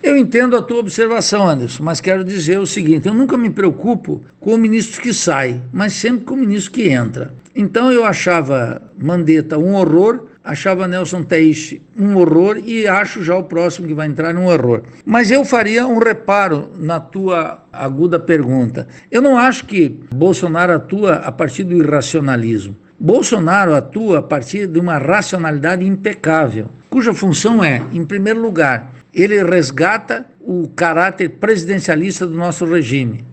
Eu entendo a tua observação, Anderson, mas quero dizer o seguinte, eu nunca me preocupo com o ministro que sai, mas sempre com o ministro que entra. Então eu achava Mandetta um horror, achava Nelson Teich um horror e acho já o próximo que vai entrar um horror. Mas eu faria um reparo na tua aguda pergunta. Eu não acho que Bolsonaro atua a partir do irracionalismo. Bolsonaro atua a partir de uma racionalidade impecável, cuja função é, em primeiro lugar, ele resgata o caráter presidencialista do nosso regime.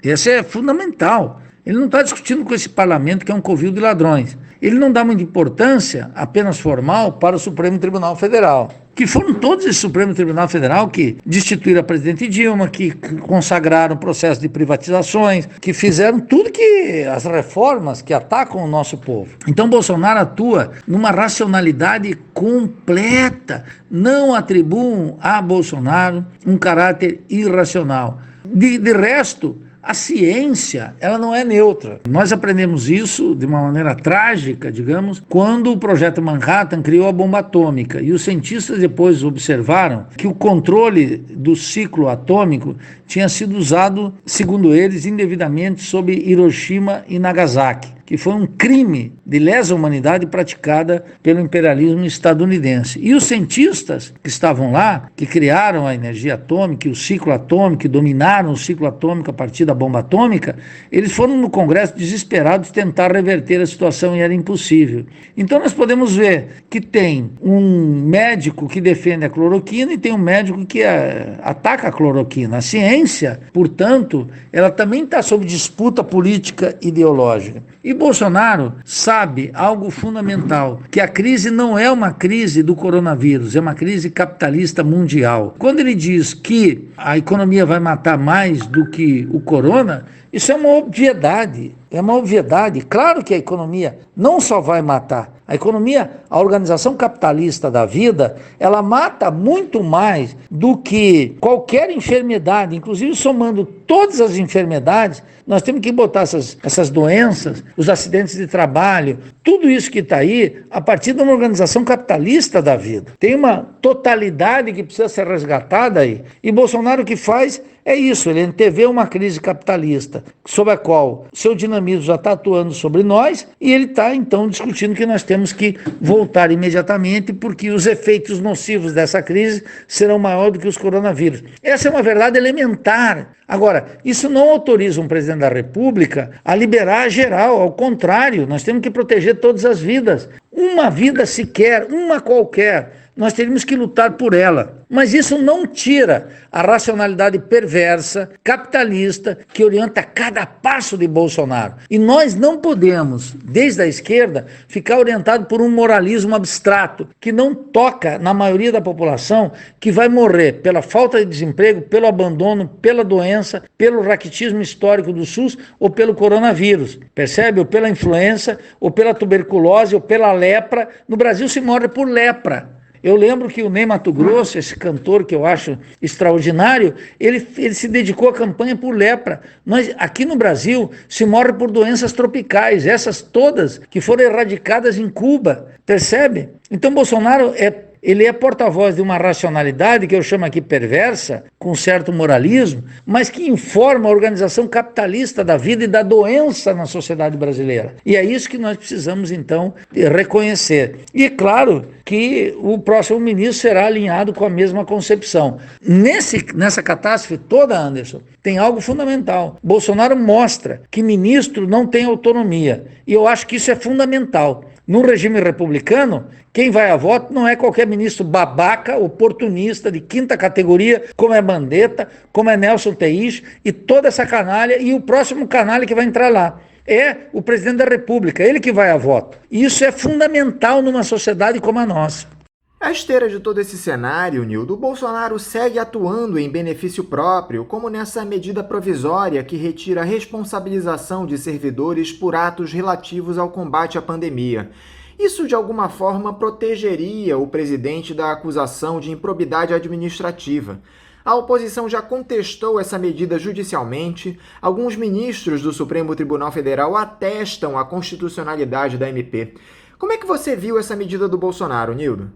Esse é fundamental. Ele não está discutindo com esse parlamento que é um covil de ladrões. Ele não dá muita importância, apenas formal, para o Supremo Tribunal Federal. Que foram todos esse Supremo Tribunal Federal que destituíram a presidente Dilma, que consagraram o processo de privatizações, que fizeram tudo que as reformas que atacam o nosso povo. Então Bolsonaro atua numa racionalidade completa. Não atribuam a Bolsonaro um caráter irracional. De resto, a ciência, ela não é neutra. Nós aprendemos isso de uma maneira trágica, digamos, quando o Projeto Manhattan criou a bomba atômica. E os cientistas depois observaram que o controle do ciclo atômico tinha sido usado, segundo eles, indevidamente sobre Hiroshima e Nagasaki, que foi um crime de lesa humanidade praticada pelo imperialismo estadunidense. E os cientistas que estavam lá, que criaram a energia atômica, o ciclo atômico, que dominaram o ciclo atômico a partir da bomba atômica, eles foram no Congresso desesperados tentar reverter a situação e era impossível. Então nós podemos ver que tem um médico que defende a cloroquina e tem um médico que ataca a cloroquina. A ciência, portanto, ela também está sob disputa política ideológica. E Bolsonaro sabe algo fundamental, que a crise não é uma crise do coronavírus, é uma crise capitalista mundial. Quando ele diz que a economia vai matar mais do que o corona, isso é uma obviedade. É uma obviedade. Claro que a economia não só vai matar. A economia, a organização capitalista da vida, ela mata muito mais do que qualquer enfermidade, inclusive somando todas as enfermidades, nós temos que botar essas doenças, os acidentes de trabalho, tudo isso que está aí, a partir de uma organização capitalista da vida. Tem uma totalidade que precisa ser resgatada aí. E Bolsonaro o que faz é isso, ele antevê uma crise capitalista, sobre a qual seu dinamismo já está atuando sobre nós, e ele está, então, discutindo que nós temos que voltar imediatamente, porque os efeitos nocivos dessa crise serão maiores do que os coronavírus. Essa é uma verdade elementar. Agora, isso não autoriza um presidente da República a liberar geral, ao contrário, nós temos que proteger todas as vidas. Uma vida sequer, uma qualquer, nós teríamos que lutar por ela. Mas isso não tira a racionalidade perversa, capitalista, que orienta cada passo de Bolsonaro. E nós não podemos, desde a esquerda, ficar orientado por um moralismo abstrato, que não toca na maioria da população, que vai morrer pela falta de desemprego, pelo abandono, pela doença, pelo raquitismo histórico do SUS ou pelo coronavírus. Percebe? Ou pela influenza, ou pela tuberculose, ou pela lepra. No Brasil se morre por lepra. Eu lembro que o Ney Matogrosso, esse cantor que eu acho extraordinário, ele se dedicou à campanha por lepra. Nós, aqui no Brasil, se morre por doenças tropicais, essas todas que foram erradicadas em Cuba, percebe? Então Bolsonaro ele é porta-voz de uma racionalidade que eu chamo aqui perversa, com certo moralismo, mas que informa a organização capitalista da vida e da doença na sociedade brasileira. E é isso que nós precisamos, então, reconhecer. E é claro que o próximo ministro será alinhado com a mesma concepção. Nessa catástrofe toda, Anderson, tem algo fundamental. Bolsonaro mostra que ministro não tem autonomia. E eu acho que isso é fundamental. No regime republicano, quem vai a voto não é qualquer ministro babaca, oportunista, de quinta categoria, como é Mandetta, como é Nelson Teich e toda essa canalha, e o próximo canalha que vai entrar lá. É o presidente da República, ele que vai a voto. E isso é fundamental numa sociedade como a nossa. À esteira de todo esse cenário, Nildo, Bolsonaro segue atuando em benefício próprio, como nessa medida provisória que retira a responsabilização de servidores por atos relativos ao combate à pandemia. Isso, de alguma forma, protegeria o presidente da acusação de improbidade administrativa. A oposição já contestou essa medida judicialmente. Alguns ministros do Supremo Tribunal Federal atestam a constitucionalidade da MP. Como é que você viu essa medida do Bolsonaro, Nildo?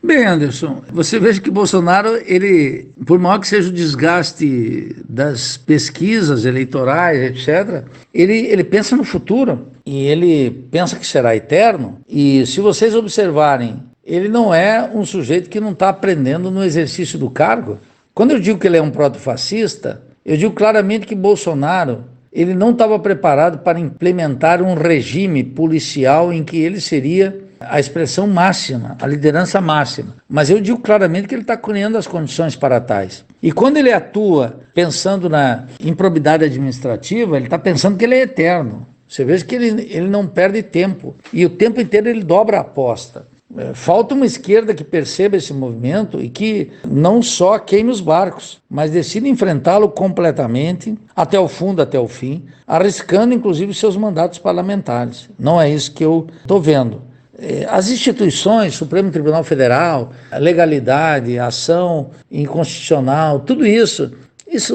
Bem, Anderson, você veja que Bolsonaro, ele, por maior que seja o desgaste das pesquisas eleitorais, etc., ele pensa no futuro e ele pensa que será eterno. E se vocês observarem, ele não é um sujeito que não está aprendendo no exercício do cargo. Quando eu digo que ele é um proto-fascista, eu digo claramente que Bolsonaro, ele não estava preparado para implementar um regime policial em que ele seria a expressão máxima, a liderança máxima. Mas eu digo claramente que ele está criando as condições para tais. E quando ele atua pensando na improbidade administrativa, ele está pensando que ele é eterno. Você veja que ele não perde tempo. E o tempo inteiro ele dobra a aposta. Falta uma esquerda que perceba esse movimento e que não só queime os barcos, mas decida enfrentá-lo completamente, até o fundo, até o fim, arriscando inclusive seus mandatos parlamentares. Não é isso que eu estou vendo. As instituições, Supremo Tribunal Federal, a legalidade, a ação inconstitucional, tudo isso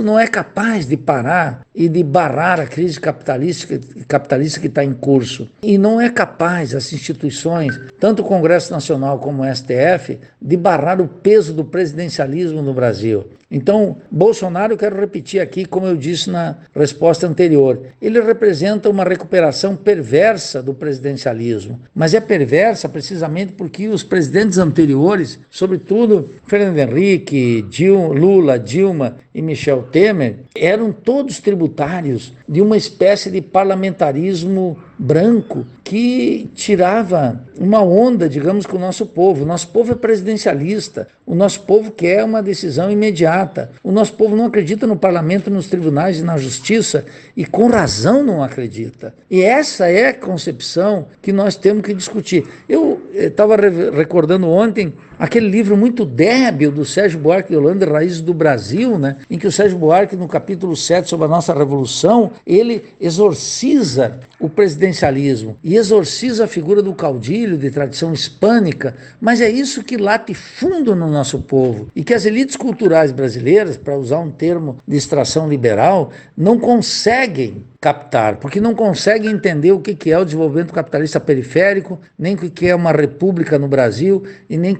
não é capaz de parar e de barrar a crise capitalista que está em curso. E não é capaz as instituições, tanto o Congresso Nacional como o STF, de barrar o peso do presidencialismo no Brasil. Então, Bolsonaro, eu quero repetir aqui, como eu disse na resposta anterior, ele representa uma recuperação perversa do presidencialismo, mas é perversa precisamente porque os presidentes anteriores, sobretudo Fernando Henrique, Lula, Dilma e Michel Temer, eram todos tributários de uma espécie de parlamentarismo branco que tirava uma onda, digamos, com o nosso povo. O nosso povo é presidencialista, o nosso povo quer uma decisão imediata, o nosso povo não acredita no parlamento, nos tribunais e na justiça, e com razão não acredita. E essa é a concepção que nós temos que discutir. Eu estava recordando ontem aquele livro muito débil do Sérgio Buarque de Holanda, Raízes do Brasil, né, em que o Sérgio Buarque, no capítulo 7 sobre a nossa Revolução, ele exorciza o presidencialismo e exorciza a figura do caudilho de tradição hispânica, mas é isso que late fundo no nosso povo e que as elites culturais brasileiras, para usar um termo de extração liberal, não conseguem captar, porque não conseguem entender o que é o desenvolvimento capitalista periférico, nem o que é uma república no Brasil e nem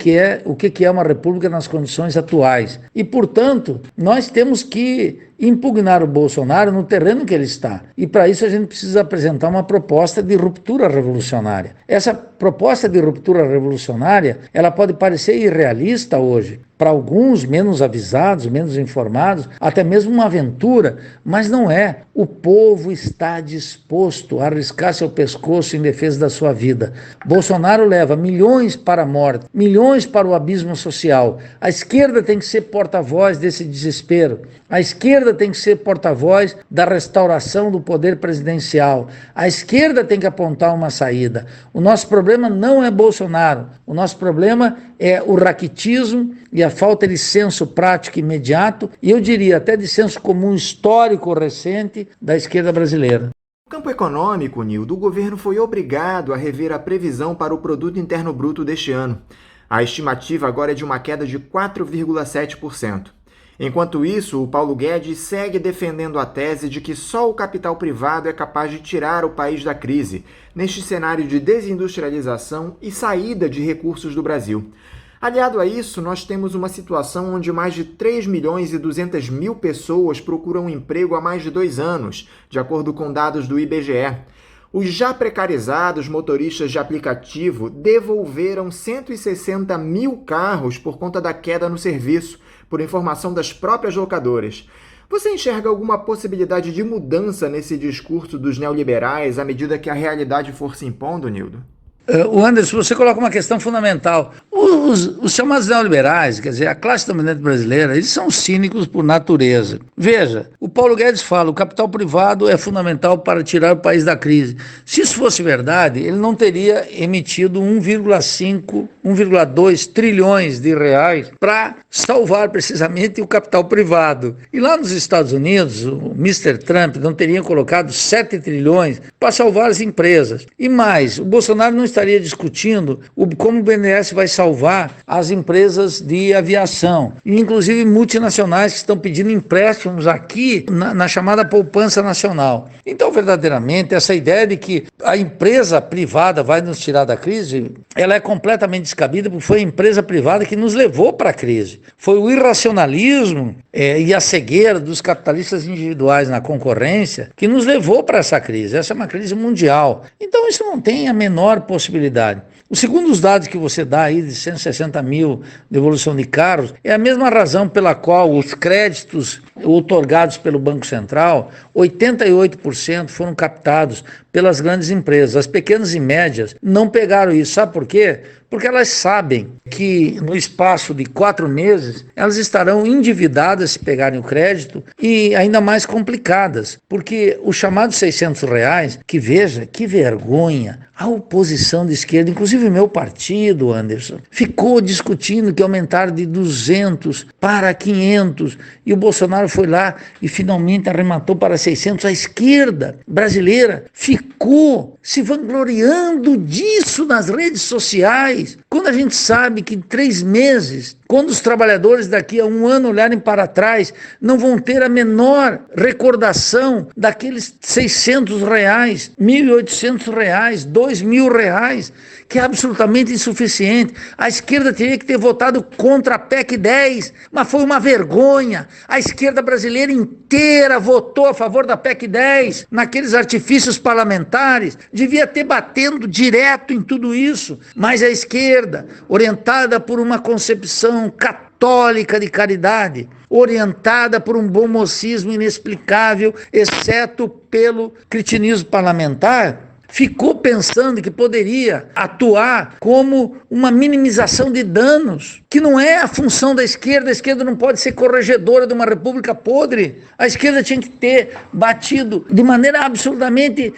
o que é uma república nas condições atuais. E, portanto, nós temos que impugnar o Bolsonaro no terreno que ele está. E para isso a gente precisa apresentar uma proposta de ruptura revolucionária. Essa proposta de ruptura revolucionária, ela pode parecer irrealista hoje, para alguns menos avisados, menos informados, até mesmo uma aventura, mas não é. O povo está disposto a arriscar seu pescoço em defesa da sua vida. Bolsonaro leva milhões para a morte, milhões para o abismo social. A esquerda tem que ser porta-voz desse desespero. A esquerda tem que ser porta-voz da restauração do poder presidencial. A esquerda tem que apontar uma saída. O nosso problema não é Bolsonaro. O nosso problema é o raquitismo e a falta de senso prático imediato, e eu diria até de senso comum histórico recente da esquerda brasileira. No campo econômico, Nildo, o governo foi obrigado a rever a previsão para o Produto Interno Bruto deste ano. A estimativa agora é de uma queda de 4,7%. Enquanto isso, o Paulo Guedes segue defendendo a tese de que só o capital privado é capaz de tirar o país da crise, neste cenário de desindustrialização e saída de recursos do Brasil. Aliado a isso, nós temos uma situação onde mais de 3.200.000 pessoas procuram emprego há mais de 2 anos, de acordo com dados do IBGE. Os já precarizados motoristas de aplicativo devolveram 160 mil carros por conta da queda no serviço, por informação das próprias locadoras. Você enxerga alguma possibilidade de mudança nesse discurso dos neoliberais à medida que a realidade for se impondo, Nildo? O Anderson, você coloca uma questão fundamental. Os chamados neoliberais, quer dizer, a classe dominante brasileira, eles são cínicos por natureza. Veja, o Paulo Guedes fala, o capital privado é fundamental para tirar o país da crise. Se isso fosse verdade, ele não teria emitido 1,5, 1,2 trilhões de reais para salvar precisamente o capital privado. E lá nos Estados Unidos, o Mr. Trump não teria colocado 7 trilhões para salvar as empresas. E mais, o Bolsonaro não estaria discutindo como o BNDES vai salvar as empresas de aviação, inclusive multinacionais que estão pedindo empréstimos aqui na chamada poupança nacional. Então, verdadeiramente, essa ideia de que a empresa privada vai nos tirar da crise, ela é completamente descabida, porque foi a empresa privada que nos levou para a crise. Foi o irracionalismo e a cegueira dos capitalistas individuais na concorrência que nos levou para essa crise. Essa é uma crise mundial. Então, isso não tem a menor possibilidade. O segundo os dados que você dá aí de 160 mil devolução de carros, é a mesma razão pela qual os créditos outorgados pelo Banco Central, 88% foram captados pelas grandes empresas. As pequenas e médias não pegaram isso. Sabe por quê? Porque elas sabem que no espaço de 4 meses elas estarão endividadas se pegarem o crédito e ainda mais complicadas, porque os chamados R$600, que veja, que vergonha, a oposição de esquerda, inclusive meu partido, Anderson, ficou discutindo que aumentaram de 200 para 500 e o Bolsonaro foi lá e finalmente arrematou para 600. A esquerda brasileira ficou se vangloriando disso nas redes sociais, quando a gente sabe que em 3 meses, quando os trabalhadores daqui a 1 ano olharem para trás, não vão ter a menor recordação daqueles R$600, R$1.800, R$2.000, que é absolutamente insuficiente. A esquerda teria que ter votado contra a PEC 10, mas foi uma vergonha. A esquerda brasileira inteira votou a favor da PEC 10, naqueles artifícios parlamentares, devia ter batendo direto em tudo isso, mas a esquerda, orientada por uma concepção católica de caridade, orientada por um bom mocismo inexplicável, exceto pelo cretinismo parlamentar, ficou pensando que poderia atuar como uma minimização de danos, que não é a função da esquerda. A esquerda não pode ser corregedora de uma república podre. A esquerda tinha que ter batido de maneira absolutamente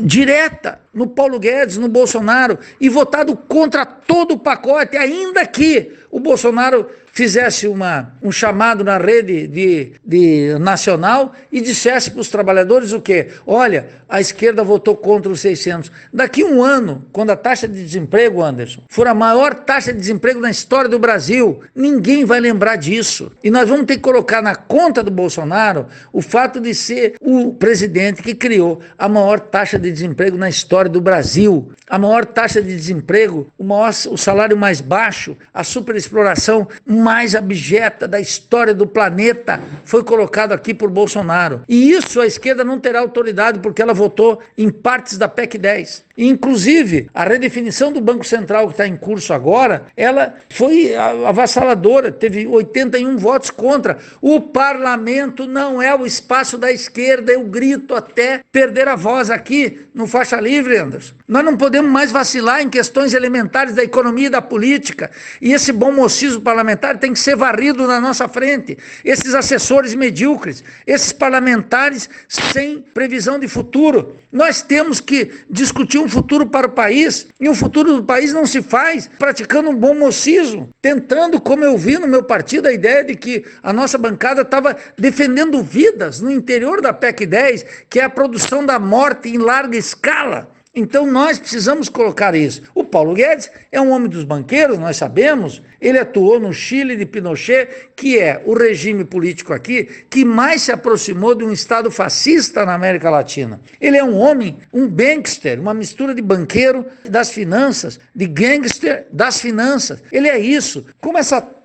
direta no Paulo Guedes, no Bolsonaro, e votado contra todo o pacote, ainda que o Bolsonaro fizesse um chamado na rede de nacional e dissesse para os trabalhadores o quê? Olha, a esquerda votou contra os 600. Daqui um ano, quando a taxa de desemprego, Anderson, for a maior taxa de desemprego na história do Brasil, ninguém vai lembrar disso. E nós vamos ter que colocar na conta do Bolsonaro o fato de ser o presidente que criou a maior taxa de desemprego na história do Brasil, a maior taxa de desemprego, o salário mais baixo, a superexploração mais abjeta da história do planeta foi colocado aqui por Bolsonaro. E isso a esquerda não terá autoridade porque ela votou em partes da PEC 10. E, inclusive, a redefinição do Banco Central que está em curso agora, ela foi avassaladora, teve 81 votos contra. O parlamento não é o espaço da esquerda, eu grito até perder a voz aqui no Faixa Livre, Anderson. Nós não podemos mais vacilar em questões elementares da economia e da política, e esse bom mocismo parlamentar tem que ser varrido na nossa frente. Esses assessores medíocres, esses parlamentares sem previsão de futuro. Nós temos que discutir um futuro para o país, e o futuro do país não se faz praticando um bom mocismo, tentando, como eu vi no meu partido, a ideia de que a nossa bancada estava defendendo vidas no interior da PEC 10, que é a produção da morte em larga escala. Então nós precisamos colocar isso. O Paulo Guedes é um homem dos banqueiros, nós sabemos, ele atuou no Chile de Pinochet, que é o regime político aqui que mais se aproximou de um Estado fascista na América Latina. Ele é um homem, um bankster, uma mistura de banqueiro das finanças, de gangster das finanças. Ele é isso,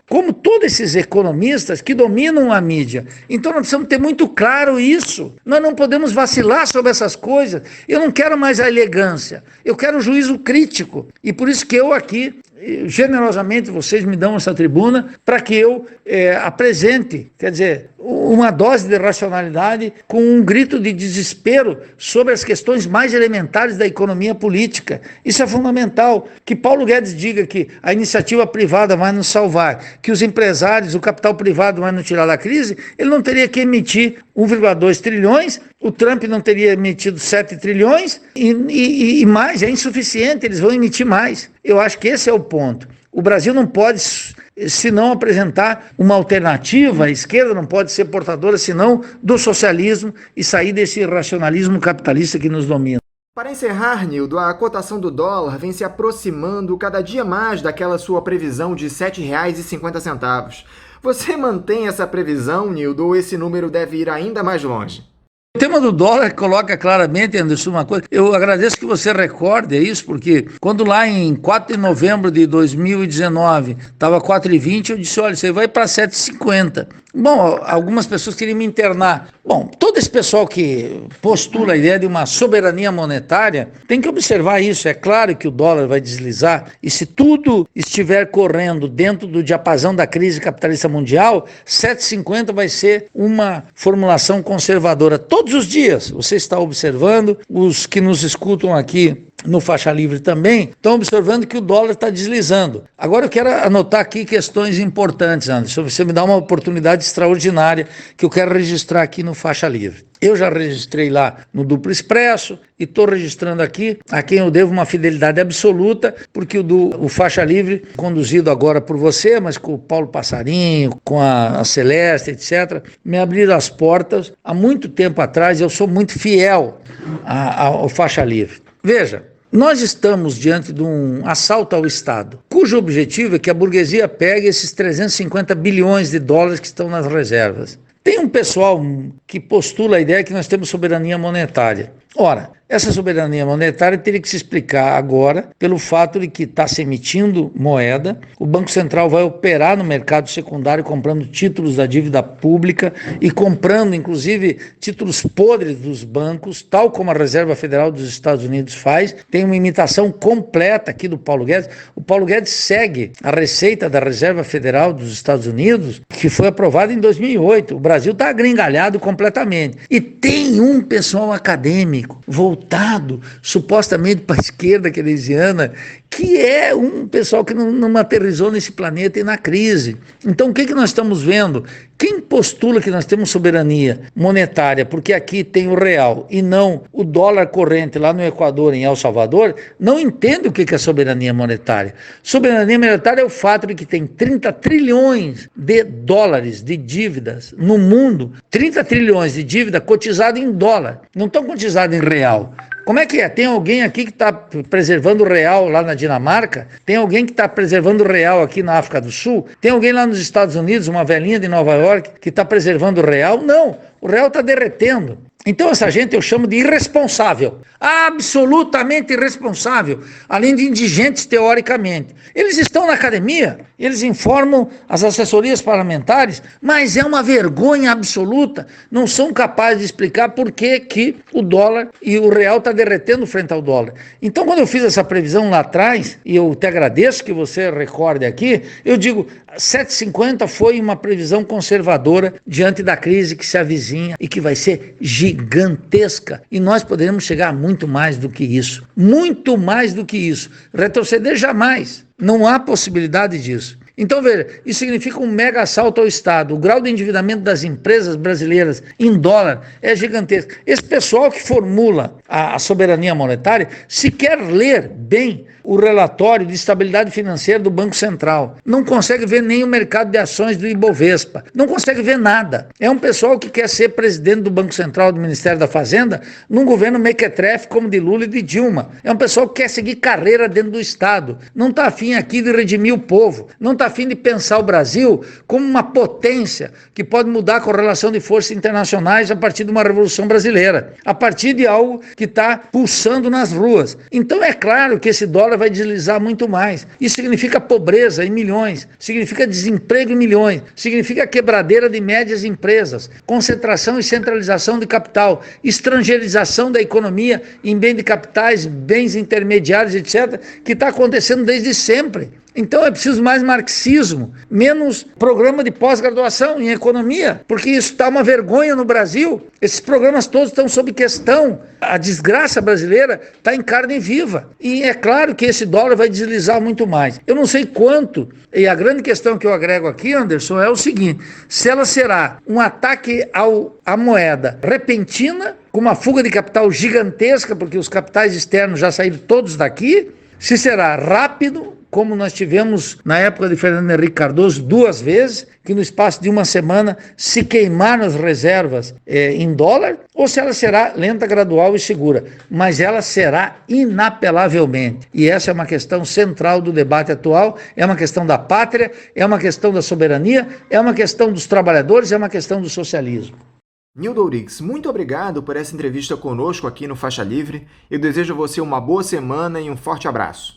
como todos esses economistas que dominam a mídia. Então nós precisamos ter muito claro isso. Nós não podemos vacilar sobre essas coisas. Eu não quero mais a elegância, eu quero o juízo crítico. E por isso que eu aqui, generosamente, vocês me dão essa tribuna para que eu apresente, quer dizer, uma dose de racionalidade com um grito de desespero sobre as questões mais elementares da economia política. Isso é fundamental. Que Paulo Guedes diga que a iniciativa privada vai nos salvar, que os empresários, o capital privado vai nos tirar da crise, ele não teria que emitir 1,2 trilhões, o Trump não teria emitido 7 trilhões e mais, é insuficiente, eles vão emitir mais. Eu acho que esse é o ponto. O Brasil não pode, se não apresentar uma alternativa, a esquerda não pode ser portadora, senão do socialismo e sair desse irracionalismo capitalista que nos domina. Para encerrar, Nildo, a cotação do dólar vem se aproximando cada dia mais daquela sua previsão de R$ 7,50. Você mantém essa previsão, Nildo, ou esse número deve ir ainda mais longe? O tema do dólar coloca claramente, Anderson, uma coisa. Eu agradeço que você recorde isso, porque quando lá em 4 de novembro de 2019 estava 4,20, eu disse, olha, você vai para 7,50. Bom, algumas pessoas queriam me internar. Bom, todo esse pessoal que postula a ideia de uma soberania monetária tem que observar isso. É claro que o dólar vai deslizar, e se tudo estiver correndo dentro do diapasão da crise capitalista mundial, 7,50 vai ser uma formulação conservadora. Todos os dias, você está observando, os que nos escutam aqui no Faixa Livre também, estão observando que o dólar está deslizando. Agora eu quero anotar aqui questões importantes, Anderson. Você me dá uma oportunidade extraordinária que eu quero registrar aqui no Faixa Livre. Eu já registrei lá no Duplo Expresso e estou registrando aqui a quem eu devo uma fidelidade absoluta, porque o Faixa Livre, conduzido agora por você, mas com o Paulo Passarinho, com a Celeste, etc., me abriram as portas há muito tempo atrás. Eu sou muito fiel ao Faixa Livre. Veja, nós estamos diante de um assalto ao Estado, cujo objetivo é que a burguesia pegue esses 350 bilhões de dólares que estão nas reservas. Tem um pessoal que postula a ideia que nós temos soberania monetária. Ora, essa soberania monetária teria que se explicar agora pelo fato de que está se emitindo moeda, o Banco Central vai operar no mercado secundário comprando títulos da dívida pública e comprando, inclusive, títulos podres dos bancos, tal como a Reserva Federal dos Estados Unidos faz. Tem uma imitação completa aqui do Paulo Guedes. O Paulo Guedes segue a receita da Reserva Federal dos Estados Unidos, que foi aprovada em 2008. O Brasil está agringalhado completamente. E tem um pessoal acadêmico técnico voltado supostamente para a esquerda keynesiana, que é um pessoal que não aterrissou nesse planeta e na crise. Então, o que nós estamos vendo? Quem postula que nós temos soberania monetária, porque aqui tem o real e não o dólar corrente lá no Equador, em El Salvador, não entende o que é soberania monetária. Soberania monetária é o fato de que tem 30 trilhões de dólares de dívidas no mundo, 30 trilhões de dívida cotizada em dólar, não estão cotizadas em real. Como é que é? Tem alguém aqui que está preservando o real lá na Dinamarca? Tem alguém que está preservando o real aqui na África do Sul? Tem alguém lá nos Estados Unidos, uma velhinha de Nova York, que está preservando o real? Não, o real está derretendo. Então essa gente eu chamo de irresponsável, absolutamente irresponsável, além de indigentes teoricamente. Eles estão na academia, eles informam as assessorias parlamentares, mas é uma vergonha absoluta, não são capazes de explicar por que o dólar e o real está derretendo frente ao dólar. Então quando eu fiz essa previsão lá atrás, e eu te agradeço que você recorde aqui, eu digo, 7,50 foi uma previsão conservadora diante da crise que se avizinha e que vai ser gigantesca, e nós poderemos chegar a muito mais do que isso, muito mais do que isso, retroceder jamais, não há possibilidade disso. Então veja, isso significa um mega assalto ao Estado, o grau de endividamento das empresas brasileiras em dólar é gigantesco. Esse pessoal que formula a soberania monetária sequer ler bem o relatório de estabilidade financeira do Banco Central, não consegue ver nem o mercado de ações do Ibovespa, não consegue ver nada. É um pessoal que quer ser presidente do Banco Central, do Ministério da Fazenda, num governo mequetrefe como de Lula e de Dilma. É um pessoal que quer seguir carreira dentro do Estado, não está afim aqui de redimir o povo, não está afim de pensar o Brasil como uma potência que pode mudar a correlação de forças internacionais a partir de uma Revolução Brasileira, a partir de algo que está pulsando nas ruas. Então é claro que esse dólar vai deslizar muito mais. Isso significa pobreza em milhões, significa desemprego em milhões, significa quebradeira de médias empresas, concentração e centralização de capital, estrangeirização da economia em bens de capitais, bens intermediários, etc., que está acontecendo desde sempre. Então é preciso mais marxismo, menos programa de pós-graduação em economia, porque isso está uma vergonha no Brasil. Esses programas todos estão sob questão. A desgraça brasileira está em carne viva. E é claro que esse dólar vai deslizar muito mais. Eu não sei quanto, e a grande questão que eu agrego aqui, Anderson, é o seguinte: se ela será um ataque à moeda repentina, com uma fuga de capital gigantesca, porque os capitais externos já saíram todos daqui, se será rápido, como nós tivemos na época de Fernando Henrique Cardoso 2 vezes, que no espaço de uma semana se queimaram as reservas em dólar, ou se ela será lenta, gradual e segura, mas ela será inapelavelmente. E essa é uma questão central do debate atual, é uma questão da pátria, é uma questão da soberania, é uma questão dos trabalhadores, é uma questão do socialismo. Nildo Ourix, muito obrigado por essa entrevista conosco aqui no Faixa Livre. Eu desejo a você uma boa semana e um forte abraço.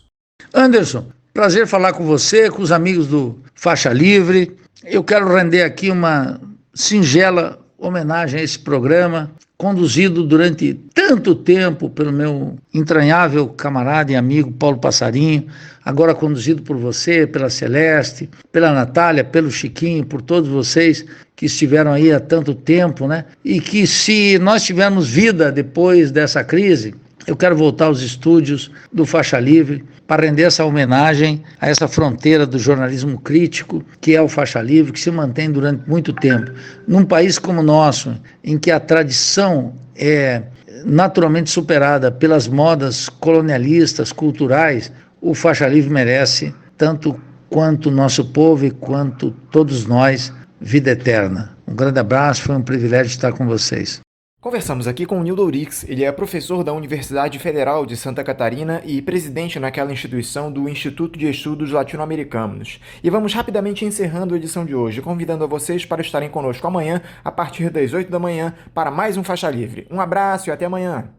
Anderson, prazer falar com você, com os amigos do Faixa Livre. Eu quero render aqui uma singela homenagem a esse programa, conduzido durante tanto tempo pelo meu entranhável camarada e amigo Paulo Passarinho, agora conduzido por você, pela Celeste, pela Natália, pelo Chiquinho, por todos vocês que estiveram aí há tanto tempo, né? E que se nós tivermos vida depois dessa crise, eu quero voltar aos estúdios do Faixa Livre para render essa homenagem a essa fronteira do jornalismo crítico, que é o Faixa Livre, que se mantém durante muito tempo. Num país como o nosso, em que a tradição é naturalmente superada pelas modas colonialistas, culturais, o Faixa Livre merece, tanto quanto o nosso povo e quanto todos nós, vida eterna. Um grande abraço, foi um privilégio estar com vocês. Conversamos aqui com o Nildo Ourix. Ele é professor da Universidade Federal de Santa Catarina e presidente naquela instituição do Instituto de Estudos Latino-Americanos. E vamos rapidamente encerrando a edição de hoje, convidando a vocês para estarem conosco amanhã, a partir das 8 da manhã, para mais um Faixa Livre. Um abraço e até amanhã!